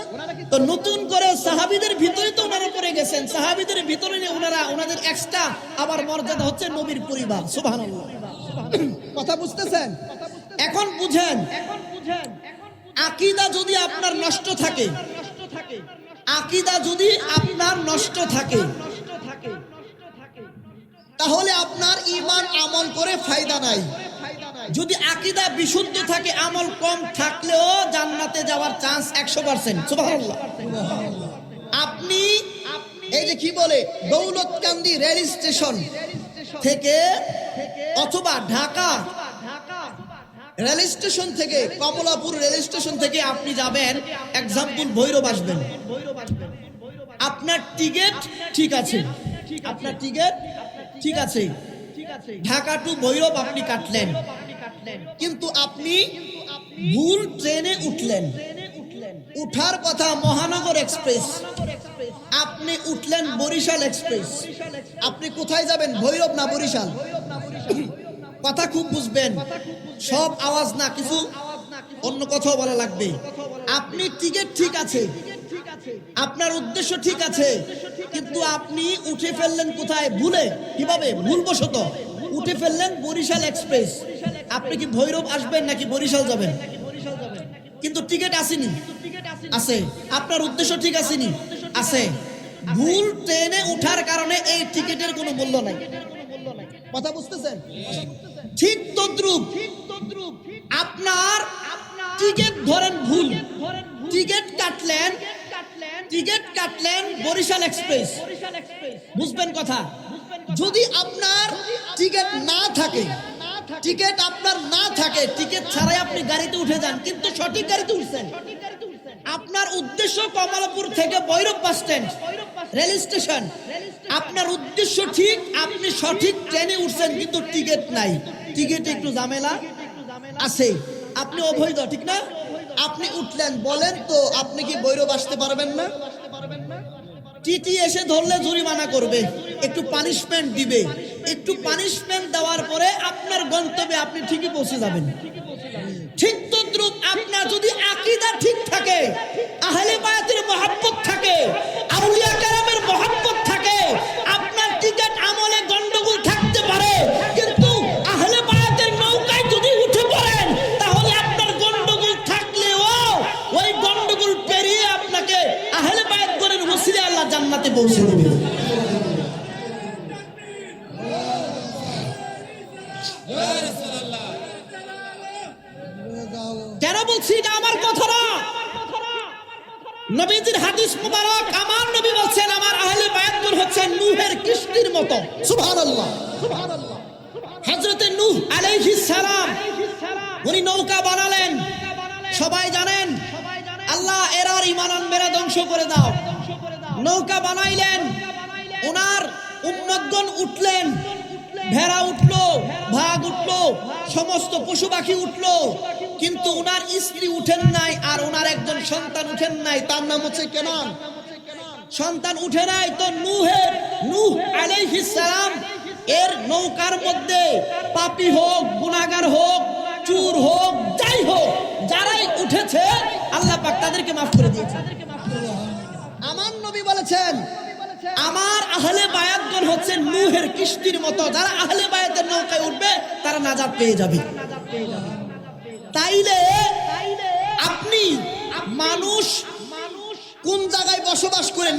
তো নতুন করে সাহাবীদের ভিতরে তো ওনারা পড়ে গেছেন, সাহাবীদের ভিতরে ওনারা, ওনাদের এক্সট্রা আবার মর্যাদা হচ্ছে নবীর পরিবার। সুবহানাল্লাহ। কথা বুঝতেছেন? এখন বুঝেন, আকীদা যদি আপনার নষ্ট থাকে, আকীদা যদি আপনার নষ্ট থাকে, তাহলে আপনার ঈমান আমল করে ফায়দা নাই। যদি আকীদা বিশুদ্ধ থাকে, আমল কম থাকলেও জান্নাতে যাওয়ার চান্স 100%। সুবহানাল্লাহ। আপনি এই যে কি বলে দৌলতকান্দি রেল স্টেশন থেকে অথবা ঢাকা রেল স্টেশন থেকে, কমলাপুর রেল স্টেশন থেকে আপনি যাবেন এক্সাম্পল ভৈরব আসবেন, আপনার টিকিট ঠিক আছে, আপনার টিকিট ঠিক আছে, ঢাকা টু ভৈরব আপনি কাটলেন, কিন্তু আপনি ভুল ট্রেনে উঠলেন। উঠার কথা মহানগর এক্সপ্রেস, আপনি উঠলেন বরিশাল এক্সপ্রেস। আপনি কোথায় যাবেন, ভৈরব না বরিশাল? কথা খুব বুঝবেন, সব আওয়াজ না, কিছু অন্য কথাও বলা লাগবে। আপনি টিকিট ঠিক আছে, আপনার উদ্দেশ্য ঠিক আছে, কিন্তু আপনি উঠে ফেললেন কোথায়, ভুলে। কিভাবে? ভুলবশত উঠে ফেললেন বরিশাল এক্সপ্রেস। আপনি কি ভৈরব আসবেন নাকি বরিশাল যাবেন? কিন্তু টিকিট আসেনি, আছে। আপনার উদ্দেশ্য ঠিক আসেনি, আছে। ভুল ট্রেনে উঠার কারণে এই টিকিটের কোনো মূল্য নাই। কথা বুঝতেছেন? ঠিক তদ্রুপ আপনার টিকিট ধরেন ভুল, টিকিট কাটলেন বরিশাল এক্সপ্রেস। বুঝবেন কথা? যদি আপনার টিকিট না থাকে, টিকিট আপনার না থাকে, টিকিট ছাড়াই আপনি গাড়িতে উঠে যান, কিন্তু সঠিক গাড়িতে উঠছেন, আপনার উদ্দেশ্য কমলাপুর থেকে Bhairab bus stand rail station, আপনার উদ্দেশ্য ঠিক, আপনি সঠিক ট্রেনে উঠছেন, কিন্তু টিকিট নাই, টিকিটে একটু ঝামেলা আছে, আপনি অবৈধ, ঠিক না? আপনি উঠলেন, বলেন তো আপনি কি ভৈরব আসতে পারবেন না? টিটি এসে ধরলে জরিমানা করবে, একটু পানিশমেন্ট দিবে, একটু পানিশমেন্ট দেওয়ার পরে আপনার গন্তব্যে আপনি ঠিকই পৌঁছে যাবেন। ঠিক তদ্রুপ আপনার যদি আকীদা ঠিক থাকে, আহলে বায়াতের মহব্বত থাকে, আউলিয়া কেরামের মহব্বত থাকে, আপনার টিকিট আমলে গন্ডগোল থাকতে পারে, কিন্তু আহলে বায়াতের নৌকায় যদি উঠে পড়েন, তাহলে আপনার গন্ডগোল থাকলেও ওই গন্ডগোল পেরিয়ে আপনাকে আহলে বায়াতগণের ওসিলায় আল্লাহ জান্নাতে পৌঁছে দেবে। কেন বলছি এটা আমার কথা না, নবীজির হাদিস মুবারক। আমার নবী বলছেন আমার আহলে বায়াতগণ হচ্ছেন নূহের কিস্তির মতো। সুবহানাল্লাহ। হযরতে নূহ আলাইহিস সালাম উনি নৌকা বানালেন, সবাই জানেন। আল্লাহ এরার ঈমান আনবেরা ধ্বংস করে দাও, নৌকা বানাইলেন। ওনার উম্মতগণ উঠলেন, ভেড়া উঠলো, ভাগ উঠলো, সমস্ত পশু পাখি উঠলো, কিন্তু ওনার স্ত্রী উঠেন নাই, আর ওনার একজন সন্তান উঠেন নাই, তার নাম হচ্ছে কেনান। সন্তান উঠে নাই, তো নূহ আলাইহিস সালাম এর নৌকার মধ্যে পাপী হোক, গুনাহগার হোক, চোর হোক, যাই হোক, যারাই উঠেছে আল্লাহ পাক তাদেরকে মাফ করে দিয়েছেন। আমার নবী বলেছেন, আমার আহলে বায়াতগণ হচ্ছে নূহের কিস্তির মতো, যারা আহলে বায়াতের নৌকায় উঠবে তারা নাজাত পেয়ে যাবে। তাইলে আপনি মানুষ কোন জায়গায় বসবাস করে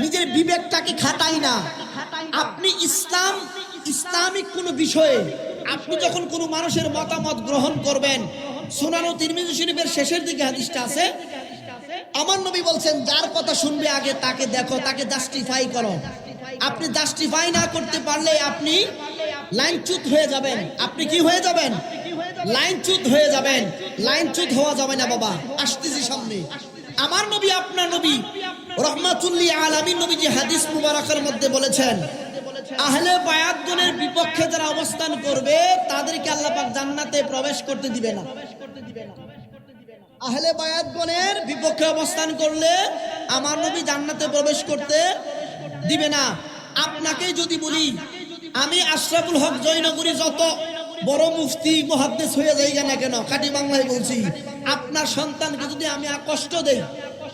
নিজের বিবেকটাকে খাটাই না। আপনি ইসলামিক কোন বিষয়ে আপনি যখন কোন মানুষের মতামত গ্রহণ করবেন, সুনান তিরমিজি শরীফের শেষের দিকে হাদিসটা আছে, আমার নবী বলছেন যার কথা শুনবে আগে তাকে দেখো, তাকে জাস্টিফাই করো। আপনি জাস্টিফাই না করতে পারলে আপনি লাইনচ্যুত হয়ে যাবেন। আপনি কি হয়ে যাবেন? লাইনচ্যুত হয়ে যাবেন। লাইনচ্যুত হওয়া যাবে না বাবা। আসতেছি সামনে। আমার নবী, আপনার নবী রাহমাতুল লিল আলামিন নবীজি হাদিস মুবারাকের মধ্যে বলেছেন, আহলে বায়াতগণের বিপক্ষে যারা অবস্থান করবে তাদেরকে আল্লাহ পাক জান্নাতে প্রবেশ করতে দিবে না। আহলে বায়াতগণের বিপক্ষে অবস্থান করলে আমার নবী জান্নাতে প্রবেশ করতে দিবে না। আপনাকে যদি বলি, আমি আশরাফুল হক জয়নগরী যত বড় মুফতি মুহাদ্দিস হয়ে যাই না কেন, খাঁটি বাংলায় বলছি, আপনার সন্তানকে যদি আমি কষ্ট দেই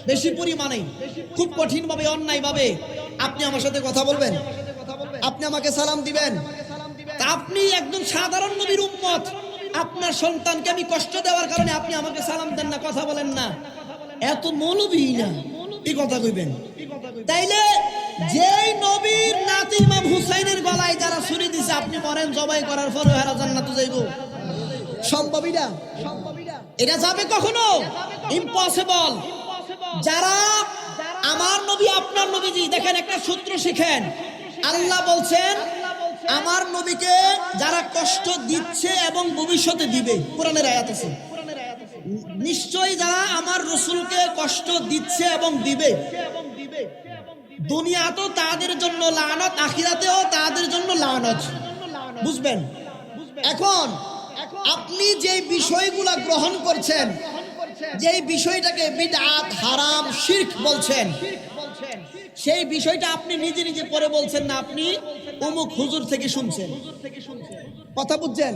বেশি পরিমাণে, খুব কঠিন ভাবে, অন্যায় ভাবে, আপনি আমার সাথে কথা বলবেন? আপনি আমাকে সালাম দিবেন? তা আপনি একজন সাধারণ নবীর উম্মত, আপনার সন্তানকে আমি কষ্ট দেওয়ার কারণে আপনি আমাকে সালাম দেন না, কথা বলেন না, এত মৌলবী না, এই কথা কইবেন? তাইলে যেই নবীর নাতি ইমাম হুসাইনের গলায় যারা ছুরি দিছে, আপনি মরেন জবাই করার পরে হেরা জান্নাতে যাইব? সম্ভবই না। এটা যাবে কখনো? ইম্পসিবল। যারা আমার নবী, আপনার নবীজি, দেখেন একটা সূত্র শিখেন। আল্লাহ বলছেন আমার নবীকে যারা কষ্ট দিচ্ছে এবং ভবিষ্যতে দিবে, কোরআনের আয়াত আছে, নিশ্চয়ই যারা আমার রাসূলকে কষ্ট দিচ্ছে এবং দিবে, দুনিয়াতেও তাদের জন্য লানত, আখিরাতেও তাদের জন্য লানত। বুঝবেন? এখন আপনি যে বিষয়গুলা গ্রহণ করছেন, যে বিষয়টাকে বিদআত, হারাম, শিরক বলছেন, সেই বিষয়টা আপনি নিজে নিজে পরে বলছেন না, আপনি অমুক হুজুর থেকে শুনছেন। কথা বুঝছেন?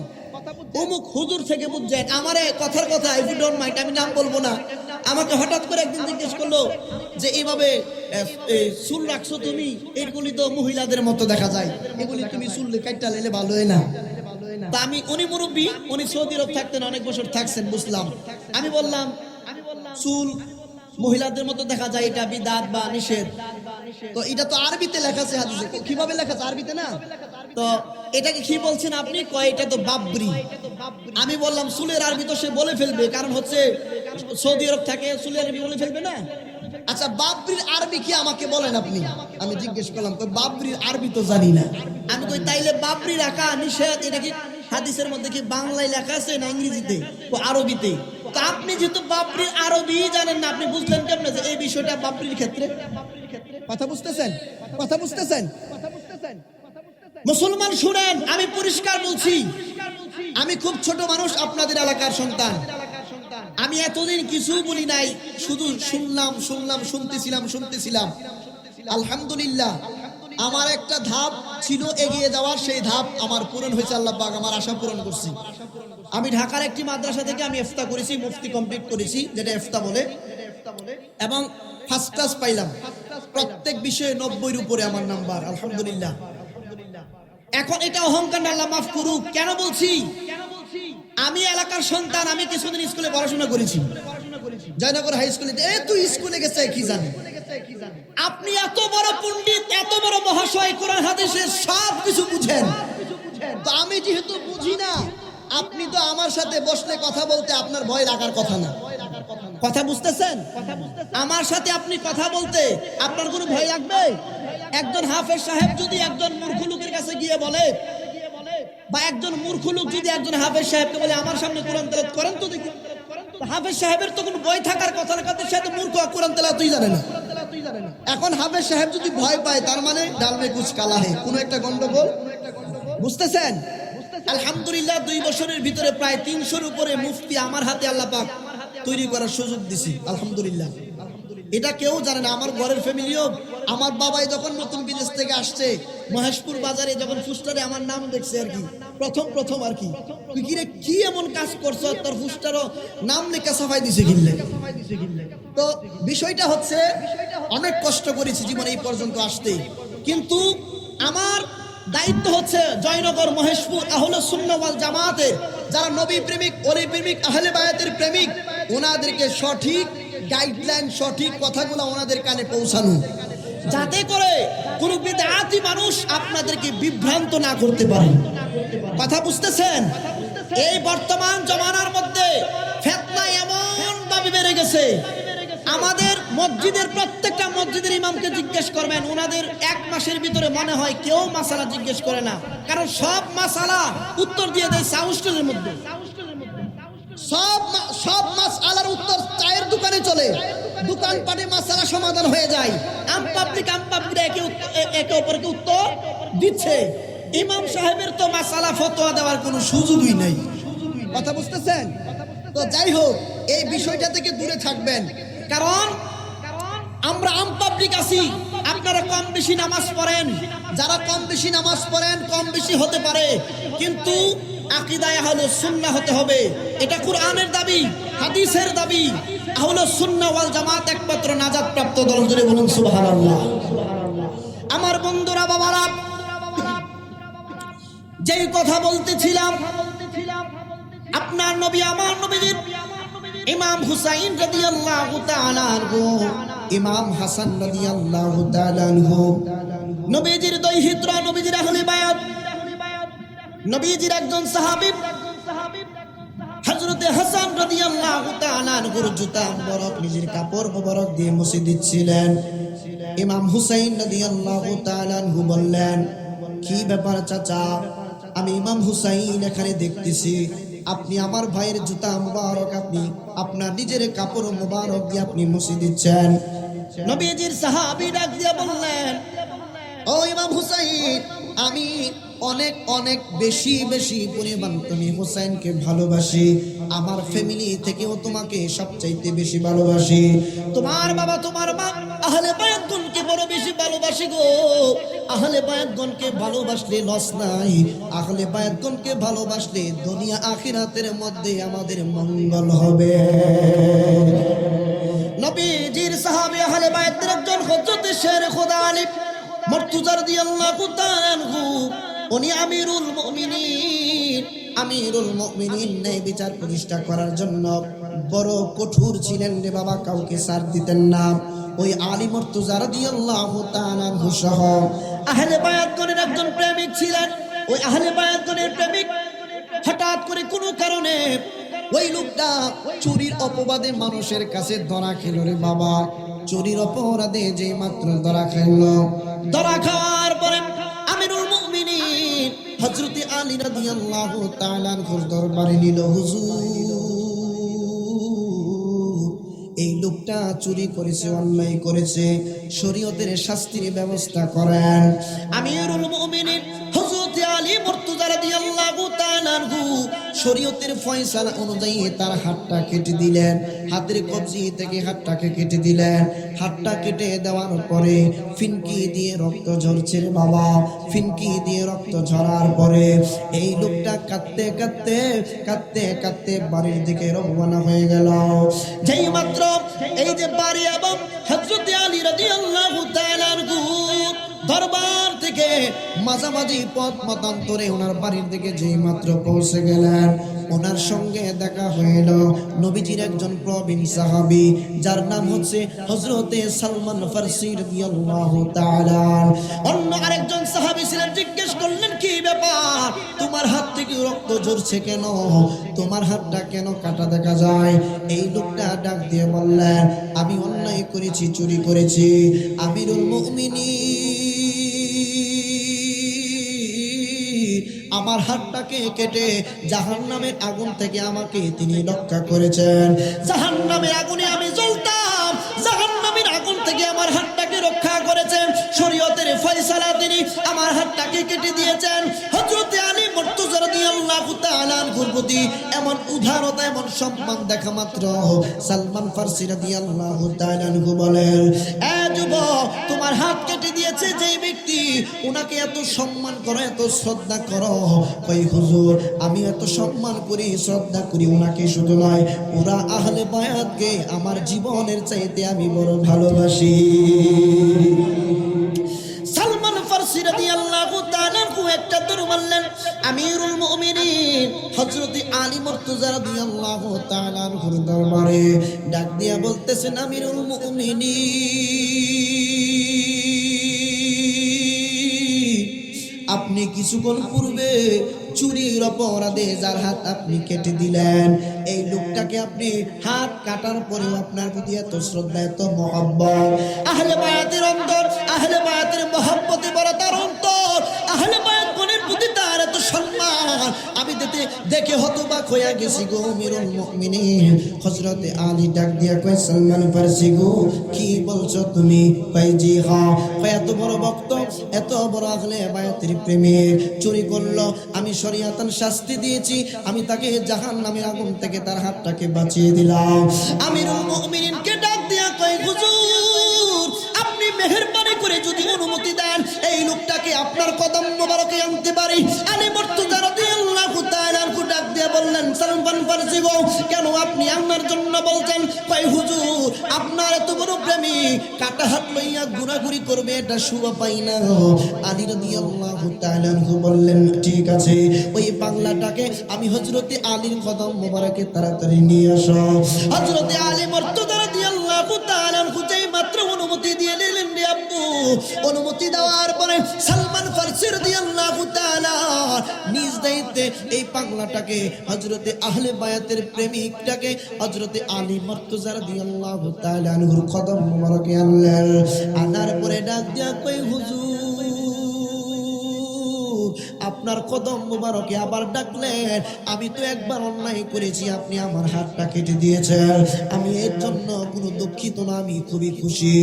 অমুক হুজুর থেকে বুঝছেন। আমারে কথার কথা, ইফ ইউ ডোন্ট মাইন্ড, আমি নাম বলবো না, আমাকে হঠাৎ করে একদিন জিজ্ঞেস করলো যে এইভাবে চুল রাখছো তুমি, এগুলি তো মহিলাদের মতো দেখা যায়, এগুলি তুমি চুল কাটটা লেলে ভালো হয় না। তা আমি, উনি মুরব্বী, উনি সৌদি আরব থাকতেন, অনেক বছর থাকছেন, বুঝলাম। আমি বললাম চুল মহিলাদের মতো দেখা যায়, এটা বিদআত বা নিষেধ। তো এটা তো আরবিতে লেখা আছে হাদিসে। কিভাবে লেখা আছে? আরবিতে না। তো এটাকে কি বলছেন আপনি? কয় এটা তো বাবরি। আমি বললাম চুলের আরবি তো সে বলে ফেলবে, কারণ হচ্ছে সৌদি আরব থাকে, চুলের আরবি বলে ফেলবে না। আচ্ছা, বাবরির আরবি কি আমাকে বলেন আপনি? আমি জিজ্ঞেস করলাম, তো বাবরির আরবি তো জানি না। আমি কই তাইলে বাবরি রাখা নিষেধ, এটা কি হাদিসের মধ্যে কি বাংলায় লেখা আছে না ইংরেজিতে ও আরবিতে? তা আপনি যেহেতু বাবরির আরবি জানেন না, আপনি বুঝলেন কেমনে যে এই বিষয়টা বাবরির ক্ষেত্রে? কথা বুঝতেছেন? কথা বুঝতেছেন? মুসলমান শুনেন, আমি পরিষ্কার বলছি, আমি খুব ছোট মানুষ, আপনাদের এলাকার সন্তান। আমি এতদিন কিছু বলি নাই, শুধু শুনলাম, শুনতেছিলাম। আলহামদুলিল্লাহ, আমার একটা ধাপ ছিল এগিয়ে যাওয়ার, সেই ধাপ আমার পূরণ হয়েছে। আল্লাহ পাক আমার আশা পূরণ করছি। আমি ঢাকার একটি মাদ্রাসা থেকে আমি ইফতা করেছি, মুফতি কমপ্লিট করেছি, যেটা ইফতা বলে, এবং ফার্স্ট ক্লাস পাইলাম। প্রত্যেক বিষয়ে 90-এর উপরে আমার নাম্বার, আলহামদুলিল্লাহ। এখন এটা অহংকার না, আল্লাহ মাফ করুক। কেন বলছি? আমি এলাকার সন্তান, আমি কিছুদিন স্কুলে পড়াশোনা করেছি, জয়নগর হাই স্কুলে। তুই স্কুলে গেছে কি জানি? আপনি এত বড় পণ্ডিত, এত বড় মহাশয়, কোরআন হাদিসের সব কিছু বুঝেন, তো আমি যেহেতু বুঝি না, আপনি তো আমার সাথে বসলে কথা বলতে আপনার ভয় লাগার কথা না। কথা বুঝতেছেন? আমার সাথে আপনি কথা বলতে আপনার কোনো ভয় লাগবে? একজন হাফেজ সাহেব যদি একজন মূর্খ লোকের কাছে গিয়ে বলে, বা একজন মূর্খ লোক যদি একজন হাফেজ সাহেবকে বলে আমার সামনে কোরআন তেলাওয়াত করেন তো দেখি, হাফেজ সাহেবের তো কোনো ভয় থাকার কথা না, কারণ সে তো মূর্খ, কোরআন তেলাওয়াতই জানে না। এখন হাফেজ সাহেব যদি ভয় পায় তার মানে ডাল মে কুছ কালা হে, কোনো একটা গন্ডগোল। বুঝতেছেন? আলহামদুলিল্লাহ 2 বছরের ভিতরে প্রায় 300-র উপরে মুফতি আমার হাতে আল্লাহ পাক তৈরি করার সুযোগ দিছি আলহামদুলিল্লাহ। এটা কেউ জানে না, আমার ঘরের ফ্যামিলিও। আমার বাবাই যখন নতুন বিদেশ থেকে আসছে মহেশপুর বাজারে যখন ফুস্টারে আমার নাম দেখছে আর কি, প্রথম আর কি, তুই কি রে কি এমন কাজ করছ, তোর ফুস্টারও নাম লেখা সাফাই দিছে কিনলে। তো বিষয়টা হচ্ছে অনেক কষ্ট করেছি জীবনে এই পর্যন্ত আসতে, কিন্তু আমার দায়িত্ব হচ্ছে জয়নগর মহেশপুর আহলে সুন্নাহ ওয়াল জামাতের যারা নবী প্রেমিক, ওলি প্রেমিক, আহলে বায়াতের প্রেমিক, ওনাদেরকে সঠিক গাইডলাইন, সঠিক কথাগুলো ওনাদের কানে পৌঁছানো, যাতে করে কোন বিদআতি মানুষ আপনাদেরকে বিভ্রান্ত না করতে পারে। কথা বুঝতেছেন? এই বর্তমান জমানার মধ্যে ফিতনা এমন ভাবে বেড়ে গেছে, আমাদের মসজিদের প্রত্যেকটা মসজিদের ইমামকে জিজ্ঞেস করবেন, ওনাদের 1 মাসের ভিতরে মনে হয় কেউ মাসালা জিজ্ঞেস করে না, কারণ সব মাসালা উত্তর দিয়ে দেয় সাউস্টেলের মধ্যে। সব মাসআলার উত্তর চায়ের দোকানে চলে, দোকানপাটে মাসআলা সমাধান হয়ে যায়। আম পাবলিক একে অপরকে উত্তর দিচ্ছে। ইমাম সাহেবের তো মাসআলা ফতোয়া দেওয়ার কোনো সুযোগই নেই। কথা বুঝতেছেন? তো যাই হোক, এই বিষয়টা থেকে দূরে থাকবেন, কারণ আমরা আম পাবলিক আছি। আপনারা কম বেশি নামাজ পড়েন, যারা কম বেশি নামাজ পড়েন কম বেশি হতে পারে, কিন্তু আকীদায়ে আহলে সুন্নাহ হতে হবে। এটা কুরআনের দাবি, হাদিসের দাবি। আহলে সুন্নাহ ওয়াল জামাত একমাত্র নাজাত প্রাপ্ত দল। জোরে বলুন সুবহানাল্লাহ। আমার বন্ধুরা, বাবারা, যেই কথা বলতেছিলাম, আপনার নবী, আমার নবীর ইমাম হুসাইন রাদিয়াল্লাহু তাআলা আনহু, ইমাম হাসান রাদিয়াল্লাহু তাআলা আনহু, নবীজির দৈহিত্র, নবীজির আহলে বায়াত, নবীজির একজন সাহাবী হযরতে হাসান রাদিয়াল্লাহু তাআলা আনহুর জুতা মুবারক নিজের কাপড় মুবারক দিয়ে মুছে দিচ্ছিলেন। ইমাম হুসাইন রাদিয়াল্লাহু তাআলা আনহু বললেন, কি ব্যাপার চাচা, আমি ইমাম হুসাইন এখানে দেখতেছি আপনি আমার ভাইয়ের জুতা মুবারক আপনি আপনার নিজের কাপড় মুবারক দিয়ে আপনি মুছে দিচ্ছেন। নবীজির সাহাবী ডাক দিয়ে বললেন, ও ইমাম হুসাইন, আমি অনেক অনেক বেশি বেশি পরিমাণ তুমি হুসাইনকে ভালোবাসি, আমার ফ্যামিলি থেকেও তোমাকে সবচাইতে বেশি ভালোবাসি। তোমার বাবা, তোমার মা আহলে বায়াতগণকে বড় বেশি ভালোবাসি গো। আহলে বায়াতগণকে ভালোবাসলে লস নাই, আহলে বায়াতগণকে ভালোবাসলে দুনিয়া আখিরাতের মধ্যে আমাদের মঙ্গল হবে। নবীজির সাহাবী আহলে বায়াতের একজন হযরত শের খোদা আলী মুর্তজা রাদিয়াল্লাহু তাআলা আনহু, উনি আমিরুল মুমিনিন ন্যায় বিচার প্রতিষ্ঠা করার জন্য বড় কঠোর ছিলেন রে বাবা, কাউকে ছাড় দিতেন না। ওই আলী মুর্তজা রাদিয়াল্লাহু তাআলা আনহু সহ আহলে বায়াতগণের একজন প্রেমিক ছিলেন। ওই আহলে বায়াতগণের প্রেমিক হঠাৎ করে কোনো কারণে ওই লোকটা চুরির অপবাদে মানুষের কাছে ধরা খেল রে বাবা। চুরির অপরাধে যে মাত্র ধরা খেল, ধরা খাওয়ার পরে আমিরুল মুমিনিন হযরত আলী রাদিয়াল্লাহু তাআলা আনহুর দরবারে নিল, হুজুর এই লোকটা চুরি করেছে, অন্যায় করেছে, শরীয়তের শাস্তির ব্যবস্থা করেন। আমিরুল মুমিনিন হযরত আলী মুর্তজা রাদিয়াল্লাহু তাআলা আনহু শরীয়তের ফয়সালা অনুযায়ী তার হাতটা কেটে দিলেন, হাতের কবজি থেকে হাতটাকে কেটে দিলেন। হাতটা কেটে দেওয়ার পরে ফিনকি দিয়ে রক্ত ঝরছে রে বাবা। ফিনকি দিয়ে রক্ত ঝরার পরে এই লোকটা কাঁদতে কাঁদতে কাঁদতে কাঁদতে বাড়ির দিকে রওনা হয়ে গেল। যেই মাত্র এই যে বাড়ি এবং হযরত আলী রাদিয়াল্লাহু তাআলা আনহু দরবার থেকে মাঝামাঝি পথ মতান্তরে ওনার বাড়ির দিকে যেই মাত্র পৌঁছে গেলেন, ওনার সঙ্গে দেখা হইল নবীজির একজন প্রবীণ সাহাবী, যার নাম হচ্ছে হযরতে সালমান ফারসি রাদিয়াল্লাহু তাআলা। অন্য আরেকজন সাহাবী ছিলেন, জিজ্ঞেস করলেন, কি ব্যাপার, তোমার হাত থেকে রক্ত ঝরছে কেন, তোমার হাতটা কেন কাটা দেখা যায়? এই লোকটা ডাক দিয়ে বললেন, আমি অন্যায় করেছি, চুরি করেছি। আমিরুল মুমিনিন আমার হাতটাকে কেটে জাহান্নামের আগুন থেকে আমাকে তিনি রক্ষা করেছেন। জাহান্নামের আগুনে আমি জ্বলতাম, জাহান্নামের আগুন থেকে আমার হাতটাকে রক্ষা করেছেন, শরীয়তের ফয়সালা তিনি আমার হাতটাকে কেটে দিয়েছেন। হযরত আলী মুর্তজা রাদিয়াল্লাহু তাআলা আনহুর প্রতি এমন উদারতা, এমন সম্মান দেখা মাত্র সালমান ফারসি রাদিয়াল্লাহু তাআলা আনহু বলেন, এ যুবক, তোমার হাত কেটে দিয়েছে যেই ব্যক্তি, ওনাকে এত সম্মান করো, এত শ্রদ্ধা করো। কই হুজুর, আমি এত সম্মান করি, শ্রদ্ধা করি, ওনাকে শুধু নয়, ওরা আহলে বায়াতকে আমার জীবনের চাইতে আমি বড় ভালোবাসি। সালমান ফারসি রাদিয়াল্লাহু তাআলা একটা দরুদ মারলেন আমিরুল মুমিনিন হযরত আলী মুর্তজা রাদিয়াল্লাহু তাআলা আনহুর দরবারে ডাক দিয়া বলতেছেন, আমিরুল মুমিনিন, আপনি কিছুক্ষণ পূর্বে চুরির অপরাধে যার হাত আপনি কেটে দিলেন, এই লোকটাকে আপনি হাত কাটার পরেও আপনার প্রতি এত শ্রদ্ধা, এত মহব্বত, আহলে বায়াতের অন্তর, আহলে বায়াতের মহব্বতে ভরা তার অন্তর, আহলে বায়াত গণের প্রতি তার এত সম্মান, আমি দেখে হতবাক হয়ে গেছি গো আমিরুল মুমিনিন। হযরত আলী ডাক দিয়া কয়, সালমান ফারসি গো, কি বলছো তুমি? কয় জি হ্যাঁ। কয় এত বড় ভক্ত, এত বড় আহলে বায়াতের প্রেমিক চুরি করলো, আমি শরীয়তান শাস্তি দিয়েছি, আমি তাকে জাহান্নামের আগুন থেকে তার হাতটাকে বাঁচিয়ে দিলাম। আমিরুল মুমিনিনকে ডাক দিয়া কয়, হুজুর, আপনি মেহেরবানি করে যদি অনুমতি দেন, এই লোকটাকে আপনার কদম মোবারকে আনতে পারি। আলী মুর্তজা রাদিয়াল্লাহু তাআলা আনহু ডাক দিয়া বললেন, সালমান ফারসি গো, কেন আপনি আমার জন্য বলছেন? কয় হুজুর, আপনার এত বড় প্রেমী কাটা হাত লইয়া ঘোরাঘুরি করবে, এটা শোভা পাই না। আলী রাদিয়াল্লাহু তাআলা আনহু বললেন, ঠিক আছে, ওই বাংলাটাকে আমি হযরতে আলীর কদম মোবারকে তাড়াতাড়ি নিয়ে আসো। হযরতে আলী মুর্তজা রাদিয়াল্লাহু তাআলা আনহু যেই মাত্র অনুমতি দিয়ে দিলেন রে আব্বু, অনুমতি দেওয়ার পরে সালমান ফারসি রাদিয়াল্লাহু তাআলা নিজ দায়িত্বে এই পাগলাটাকে, হযরতে আহলে বায়াতের প্রেমিকটাকে হযরতে আলী মুর্তজা রাদিয়াল্লাহু তাআলা আনহুর কদম মোবারকে আনলেন। আনার পরে ডাক দিয়া কই, হুজুর, আপনার কদম মোবারকে আবার ডাকলেন, আমি তো একবার অন্যায় করেছি, আপনি আমার হাতটা কেটে দিয়েছেন, আমি এর জন্য কোনো দুঃখিত না, আমি খুবই খুশি।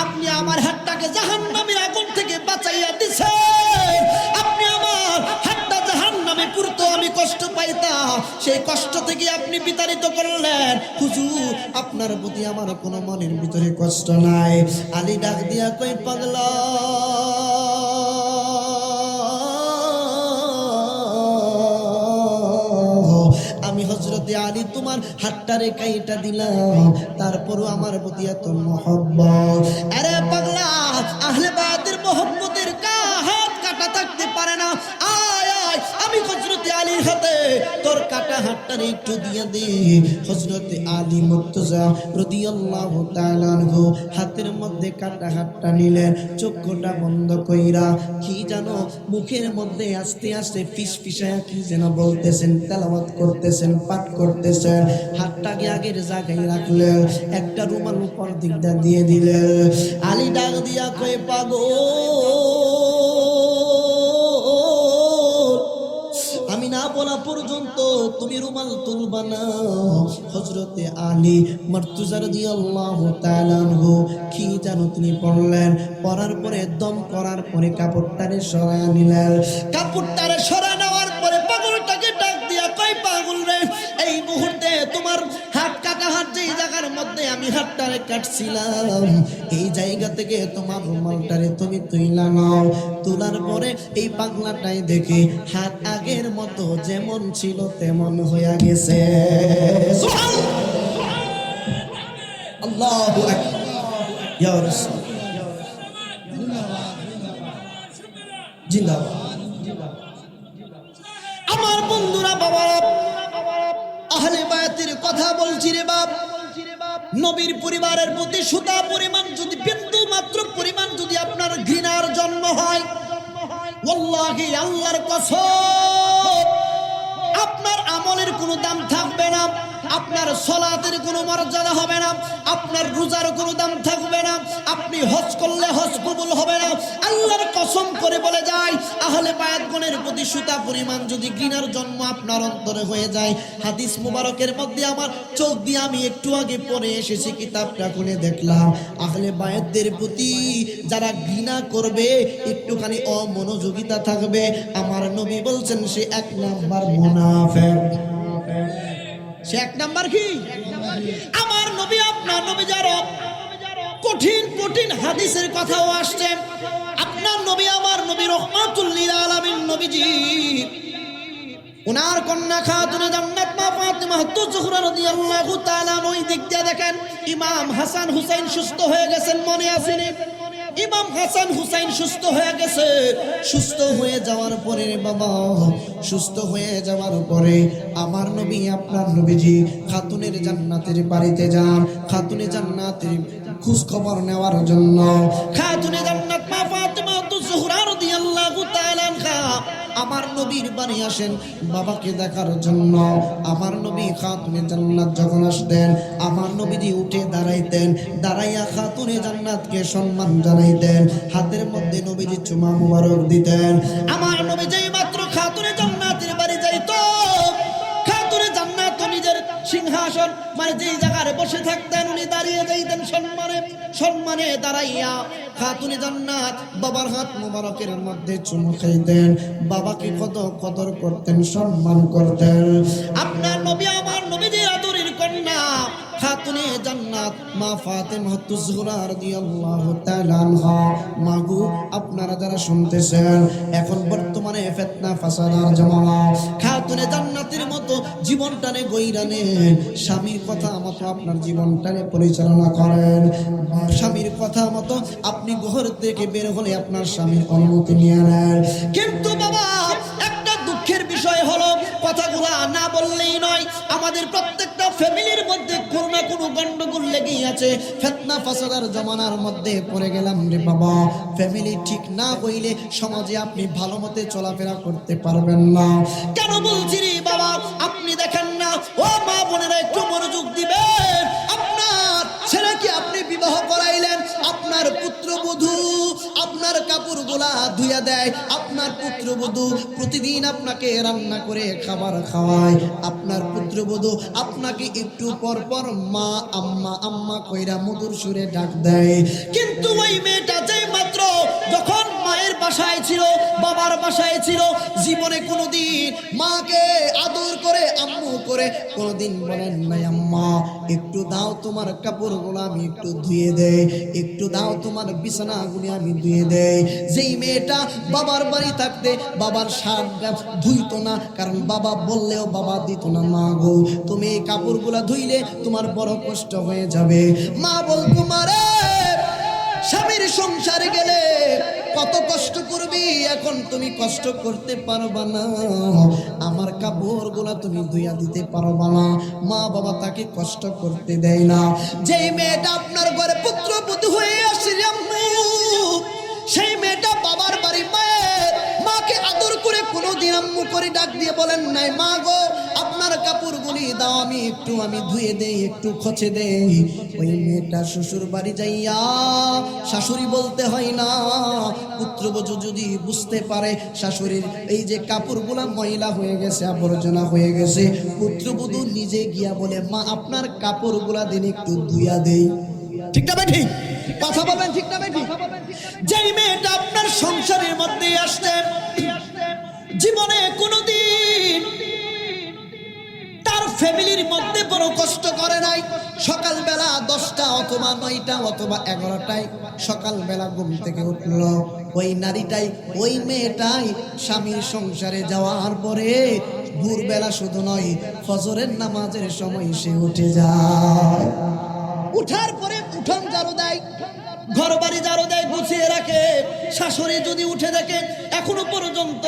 আপনি আমার হাতটাকে জাহান্নামের আগুন থেকে বাঁচাইয়া দিয়েছেন, আপনি আমার হাতটা জাহান্নামে পুরতো আমি কষ্ট পাইতাম, সেই কষ্ট থেকে আপনি বিতাড়িত করলেন। হুজুর, আপনার প্রতি আমার কোনো মনের ভিতরে কষ্ট নাই। আলী ডাক দিয়া কই, পাগলা, আমি হযরতে আলী তোমার হাতটারে কাইটা দিলাম, তারপরও আমার প্রতি এত মহব্বত। আরে পাগলা, আহলে বায়াতের মহব্বতের হাত কাটা থাকতে পারে না। আয় আয়, আমি হযরতে আলীর হাতে তোর কাটা হাতটারে একটু দিয়ে দে। হযরতে আলী মুর্তজা রাদিয়াল্লাহু তাআলা আনহু হাতের মধ্যে কাটা হাতটা নিলেন, চোখটা বন্ধ কইরা কি জানো মুখের মধ্যে আস্তে আস্তে ফিসফিসায়া কি যেন বলতেছেন, তেলাওয়াত করতেছেন, পাঠ করতেছেন। হাতটাকে আগের জায়গায় রাখলেন, একটা রুমাল উপর দিকটা দিয়ে দিলেন। আলী ডাক দিয়া কই, পাগল, আমি না বলা পর্যন্ত তুমি রুমাল তুলবা না। হযরতে আলী মুর্তজা রাদিয়াল্লাহু তাআলা আনহু কি জানো তিনি পড়লেন, পড়ার পরে দম করার পরে কাপড়টারে সরায়া নিলেন। কাপড়টারে সরা নেওয়ার পরে পাগলটাকে ডাক দিয়া কই, পাগল রে, এই মুহূর্তে তোমার হাত কাটা হাত যেই জায়গার মধ্যে আমি হাতটারে কাটছিলাম, এই জায়গা থেকে তোমার রুমালটারে তুমি তুইলা নাও। তোলার পরে এই পাগলাটাই দেখে হাত আগের মতো যেমন ছিল তেমন হয়ে গেছে। আল্লাহু আকবার, ইয়া রাসূল, জিন্দাবাদ। আমার বন্ধুরা, বাবারা, আহলে বায়াতের কথা বলছি রে বাপ। নবীর পরিবারের প্রতি সুতা পরিমাণ যদি, বিন্দু মাত্র পরিমাণ যদি আপনার ঘৃণার জন্ম হয়, ওয়াল্লাহি আল্লাহর কসম, আপনার আমলের কোনো দাম থাকবে না। আপনার সালাতের কোনো মর্যাদা হবে না, আপনার রোজার কোনো দাম থাকবে না, আপনি হজ করলে হজ কবুল হবে না। আল্লাহর কসম করে বলে যায়, আহলে বায়াতগণের প্রতি সুতা পরিমাণ যদি ঘৃণার জন্ম আপনার অন্তরে হয়ে যায়, হাদিস মুবারকের মধ্যে আমার চোখ দিয়ে আমি একটু আগে পড়ে এসেছি, কিতাবটা খুলে দেখলাম, আহলে বায়াতদের প্রতি যারা ঘৃণা করবে, একটুখানি অমনোযোগিতা থাকবে, আমার নবী বলছেন সে এক নাম্বার মুনাফিক। সে এক নাম্বার কি? আমার নবী আপনার নবী যারা কঠিন কঠিন হাদিসের কথাও আসছে, আপনার নবী আমার নবী রহমাতুল লিল আলামিন নবীজি, ওনার কন্যা খাতুনে জান্নাত মা ফাতিমা তুজহরা রাদিয়াল্লাহু তাআলা ওই দিক দিয়ে দেখেন ইমাম হাসান হুসাইন সুস্থ হয়ে গেছেন, মনে আসেনি? ইমাম হাসান হুসাইন সুস্থ হয়ে গেছে, সুস্থ হয়ে যাওয়ার পরে বাবা, সুস্থ হয়ে যাওয়ার পরে আমার নবী আপনার নবীজি খাতুনের জান্নাতের বাড়িতে যান, খাতুনে জান্নাতের খোঁজ খবর নেওয়ার জন্য। খাতুনে জান্নাত মা ফাতিমা তুজহরা রাদিয়াল্লাহু তাআলা আমার নবীর বাড়ি আসেন বাবাকে দেখার জন্য। আমার নবী খাতুনে জান্নাত যখন আসতেন, আমার নবীজি উঠে দাঁড়াইতেন, দাঁড়াইয়া খাতুনে জান্নাতকে সম্মান জানাইতেন, হাতের মধ্যে নবীজি চুমা মুবারক দিতেন। আমার নবী যেই মাত্র খাতুনে জান্নাতের বাড়ি যাইতো, খাতুনে জান্নাত নিজের সিংহাসন মানে যেই জায়গায় বসে থাকতেন উনি দাঁড়িয়ে যাইতেন সম্মানে, সম্মানে দাঁড়াইয়া খাতুনে জান্নাত বাবার হাত মুবারকের মধ্যে চুমু খাইতেন, বাবাকে কত কদর করতেন, সম্মান করতেন। আপনার নবী আমার নবীজির আদরের কন্যা খাতুনে জান্নাত মা ফাতিমা তুজহরা রাদিয়াল্লাহু তাআলা আনহা। মাগো আপনারা যারা শুনতেছেন, এখন বর্তমানে ফিতনা ফাসাদার জামানা, খাতুনে জান্নাতের মতো জীবনটানে গইরা নেন, স্বামীর কথা মতো আপনার জীবনটানে পরিচালনা করেন, স্বামীর কথা মতো আপনি ঘর থেকে বের হলে আপনার স্বামীর অনুমতি নিয়ে নেন। কিন্তু বাবা একটা দুঃখের বিষয় হলো, কথাগুলা না বললেই নয়, আমাদের প্রত্যেকটা ফ্যামিলির মধ্যে কোনো না কোনো গন্ডগোল লেগেই আছে। ফিতনা ফাসাদার জামানার মধ্যে পড়ে গেলাম রে বাবা। ফ্যামিলি ঠিক না হইলে সমাজে আপনি ভালো মতে চলাফেরা করতে পারবেন না। কেন বলছি রে বাবা, আপনি দেখেন না, ও মা বোনেরা একটু মনোযোগ দিবেন, আপনার ছেলেকে আপনি বিবাহ করাইলেন, আপনার পুত্রবধূ আপনার কাপড়গুলা ধুইয়া দেয়, আপনার পুত্রবধূ প্রতিদিন আপনাকে রান্না করে খাবার খাওয়ায়, আপনার পুত্রবধূ আপনাকে একটু পর পর মা আম্মা আম্মা কইরা মধুর সুরে ডাক দেয়। কিন্তু ওই মেয়েটা যেই মাত্র যখন মায়ের বাসায় ছিল, বাবার বাসায় ছিল, জীবনে কোনোদিন মাকে আদর করে আম্মু করে কোনোদিন বলেন নাই আম্মা একটু দাও তোমার কাপড়গুলো আমি একটু ধুয়ে দেই, একটু দাও তোমার বিছানাগুলি আমি ধুয়ে দেই। যেই মেয়েটা বাবার বাড়ি থাকতে বাবার শার্ট ধুইতো না, কারণ বাবা বললেও বাবা দিত না, মা গো তুমি এই কাপড়গুলা ধুইলে তোমার বড় কষ্ট হয়ে যাবে। মা বলতো মারে স্বামীর সংসারে গেলে কত কষ্ট করবি, এখন তুমি কষ্ট করতে পারবা না, আমার কাপড়গুলা তুমি ধুইয়া দিতে পারবা না। মা বাবা তাকে কষ্ট করতে দেয় না। যেই মেয়েটা আপনার ঘরে পুত্রবধূ হয়ে আসে সেই মেয়েটা বাবার বাড়ি মাকে আদর করে কোনোদিন আম্মু করে ডাক দিয়ে বলেন নাই মা গো আপনার কাপড়গুলি দাও আমি ধুয়ে দেই, একটু খোঁচে দেই। ওই মেয়েটা শ্বশুর বাড়ি যাইয়া শাশুড়ি বলতে হয় না, পুত্রবধূ যদি বুঝতে পারে শাশুড়ির এই যে কাপড়গুলা ময়লা হয়ে গেছে, আবর্জনা হয়ে গেছে, পুত্রবধূ নিজে গিয়া বলে মা আপনার কাপড়গুলা দিন একটু ধুইয়া দেই। ঠিক না ঠিক কথা বলবেন, ঠিক না ঠিক? যেই মেয়েটা আপনার সংসারের মধ্যে আসছে, জীবনে কোনোদিন তার ফ্যামিলির মধ্যে বড় কষ্ট করে নাই, সকালবেলা 10টা অথবা 9টা অথবা 11টায় সকালবেলা ঘুম থেকে উঠল, ওই নারীটাই ওই মেয়েটাই স্বামীর সংসারে যাওয়ার পরে ভোরবেলা শুধু নয় ফজরের নামাজের সময় সে উঠে যায়, উঠার পরে উঠান ঝাড়ু দেয়, ঘর বাড়ি ঝাড়ু দেয়, গুছিয়ে রাখে। শাশুড়ি যদি উঠে দেখে এখনো পর্যন্ত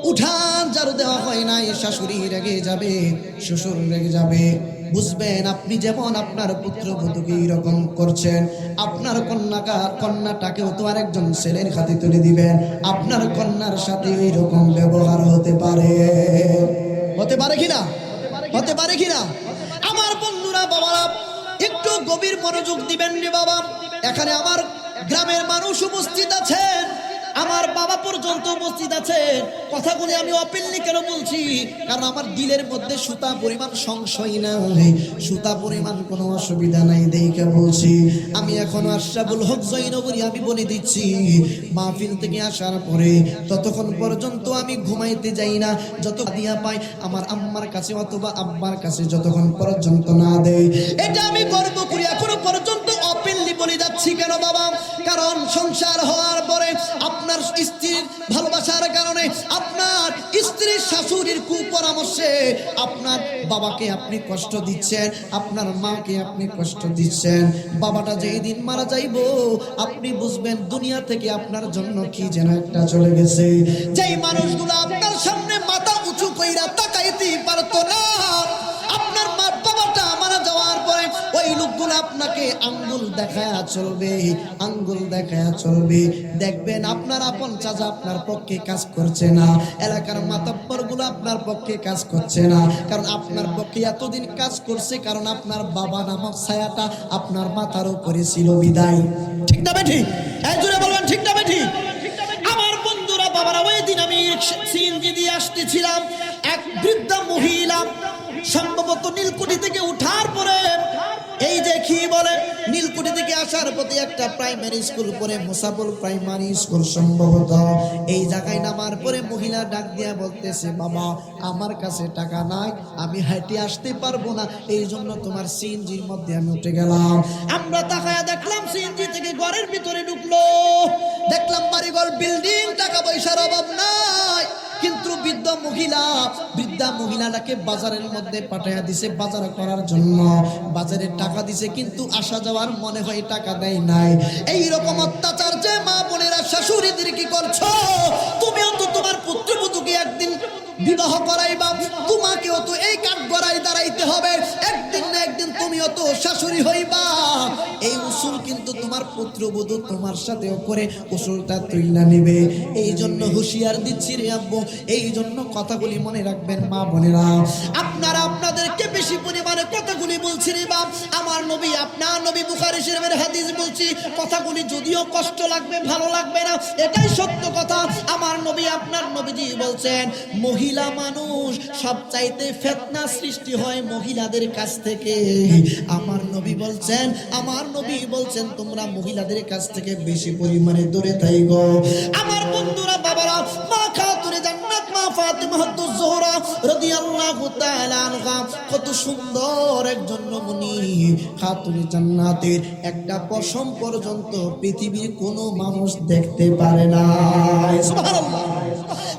উঠান ঝাড়ু দেওয়া হয় নাই, শাশুড়ি রেগে যাবে, শ্বশুর রেগে যাবে। বুঝবেন আপনি যেমন আপনার পুত্রবধূকে এইরকম করছেন, আপনার কন্যাটাকেও তো আরেকজন ছেলের হাতে তুলে দিবেন, আপনার কন্যার সাথে এইরকম ব্যবহার হতে পারে কিনা? হতে পারে কিনা? আমার বন্ধুরা, বাবারা, একটু গভীর মনোযোগ দিবেন রে বাবা। এখানে আমার গ্রামের মানুষ উপস্থিত আছেন, আমার বাবা পর্যন্ত উপস্থিত আছে। কথাগুলি আমি ওপেনলি কেন বলছি? কারণ আমার দিলের মধ্যে সুতা পরিমাণ সংশয় নাই, সুতা পরিমাণ কোনো অসুবিধা নাই দেখে বলছি। আমি এখন আশরাফুল হক জয়নগরী, আমি বলে দিচ্ছি, মাহফিল থেকে আসার পরে ততক্ষণ পর্যন্ত আমি ঘুমাইতে যাই না যত দিয়া পাই আমার আম্মার কাছে অথবা আব্বার কাছে যতক্ষণ পর্যন্ত না দেয়। এটা আমি গর্ব করি, এখনো পর্যন্ত ওপেনলি বলে যাচ্ছি। কেন বাবা? কারণ সংসার হওয়ার পরে আপনার স্ত্রীর ভালোবাসার কারণে, আপনার স্ত্রীর শাশুড়ির কুপরামর্শে আপনার বাবাকে আপনি কষ্ট দিচ্ছেন, আপনার মাকে আপনি কষ্ট দিচ্ছেন। বাবাটা যেই দিন মারা যাইবো আপনি বুঝবেন দুনিয়া থেকে আপনার জন্য কি যেন একটা চলে গেছে। যেই মানুষগুলো আপনার সামনে মাথা উঁচু কইরা তাকাইতেই পারতো না, আপনার মা বাবাটা মারা যাওয়ার পরে ওই লোকগুলো আপনাকে আঙ্গুল দেখায়া চলবে, আঙ্গুল দেখায়া চলবে। দেখবেন আপনার আপন চাচা আপনার পক্ষে কাজ করছে না, এলাকার মাতব্বর গুলো আপনার পক্ষে কাজ করছে না, কারণ আপনার পক্ষে এতদিন কাজ করছে কারণ আপনার বাবা নামক ছায়াটা আপনার মাথার উপরে ছিল বিদায়। ঠিক না বেঠি? এই জোরে বলবেন ঠিক না বেঠি? আমার বন্ধুরা, বাবারা, ওই দিন আমি সিএনজি দিয়ে আসতেছিলাম, এক বৃদ্ধা মহিলা সম্ভবত নীলকুঠি থেকে উঠার পরে, এই যে কি বলে, নীলকুঠি থেকে আসার পথে একটা প্রাইমারি স্কুল পরে, মুসাফল প্রাইমারি স্কুল সম্ভবত, এই জায়গায় নামার পরে মহিলা ডাক দিয়া বলতেছে, বাবা আমার কাছে টাকা নাই, আমি হাঁটে আসতে পারবো না, এই জন্য তোমার সিএনজির মধ্যে আমি উঠে গেলাম। আমরা তাকায়া দেখলাম সিএনজি থেকে ঘরের ভিতরে ঢুকলো, দেখলাম বাড়িঘর বিল্ডিং, টাকা পয়সার অভাব নাই, কিন্তু বৃদ্ধা মহিলাটাকে বাজারের মধ্যে পাঠাইয়া দিছে বাজার করার জন্য, বাজারে টাকা দিছে কিন্তু আসা যাওয়ার মনে হয় টাকা দেয় নাই। এইরকম অত্যাচার যে মা বোনেরা শাশুড়িদের কি করছো, তুমিও তো তোমার পুত্রবধূকে একদিন বিবাহ করাইবা, তোমাকেও তো এই কাঠ গড়াই দাঁড়াইতে হবে, একদিন না একদিন তুমিও তো শাশুড়ি হইবা। এই উসুল কিন্তু তোমার পুত্রবধূ তোমার সাথেও করে উসুলটা তুইলা নিবে। এই জন্য হুঁশিয়ার দিচ্ছি রে আব্বু, এই জন্য কথাগুলি মনে রাখবেন মা বোনেরা। আপনারা আপনাদেরকে বেশি পরিমাণে কথাগুলি বলছি রে বাপ, আমার নবী, আপনার নবী, বুখারী শরীফের হাদিস বলছি, কথাগুলি যদিও কষ্ট লাগবে, ভালো লাগবে না, এটাই সত্য কথা। আমার নবী, আপনার নবীজি বলছেন, মহিলা মানুষ সবচাইতে ফিতনা সৃষ্টি হয় মহিলাদের কাছ থেকে। আমার নবী বলছেন তোমরা মহিলাদের কাছ থেকে বেশি পরিমাণে দূরে থাকো। আমার বন্ধুরা, বাবারা, মা খাতুনে জান্নাত মা ফাতিমা জোহরা রাদিয়াল্লাহু তাআলা আনহা কত সুন্দর একজন রমণী, খাতুনে জান্নাতের একটা পশম পর্যন্ত পৃথিবীর কোনো মানুষ দেখতে পারে না। সুবহানাল্লাহ।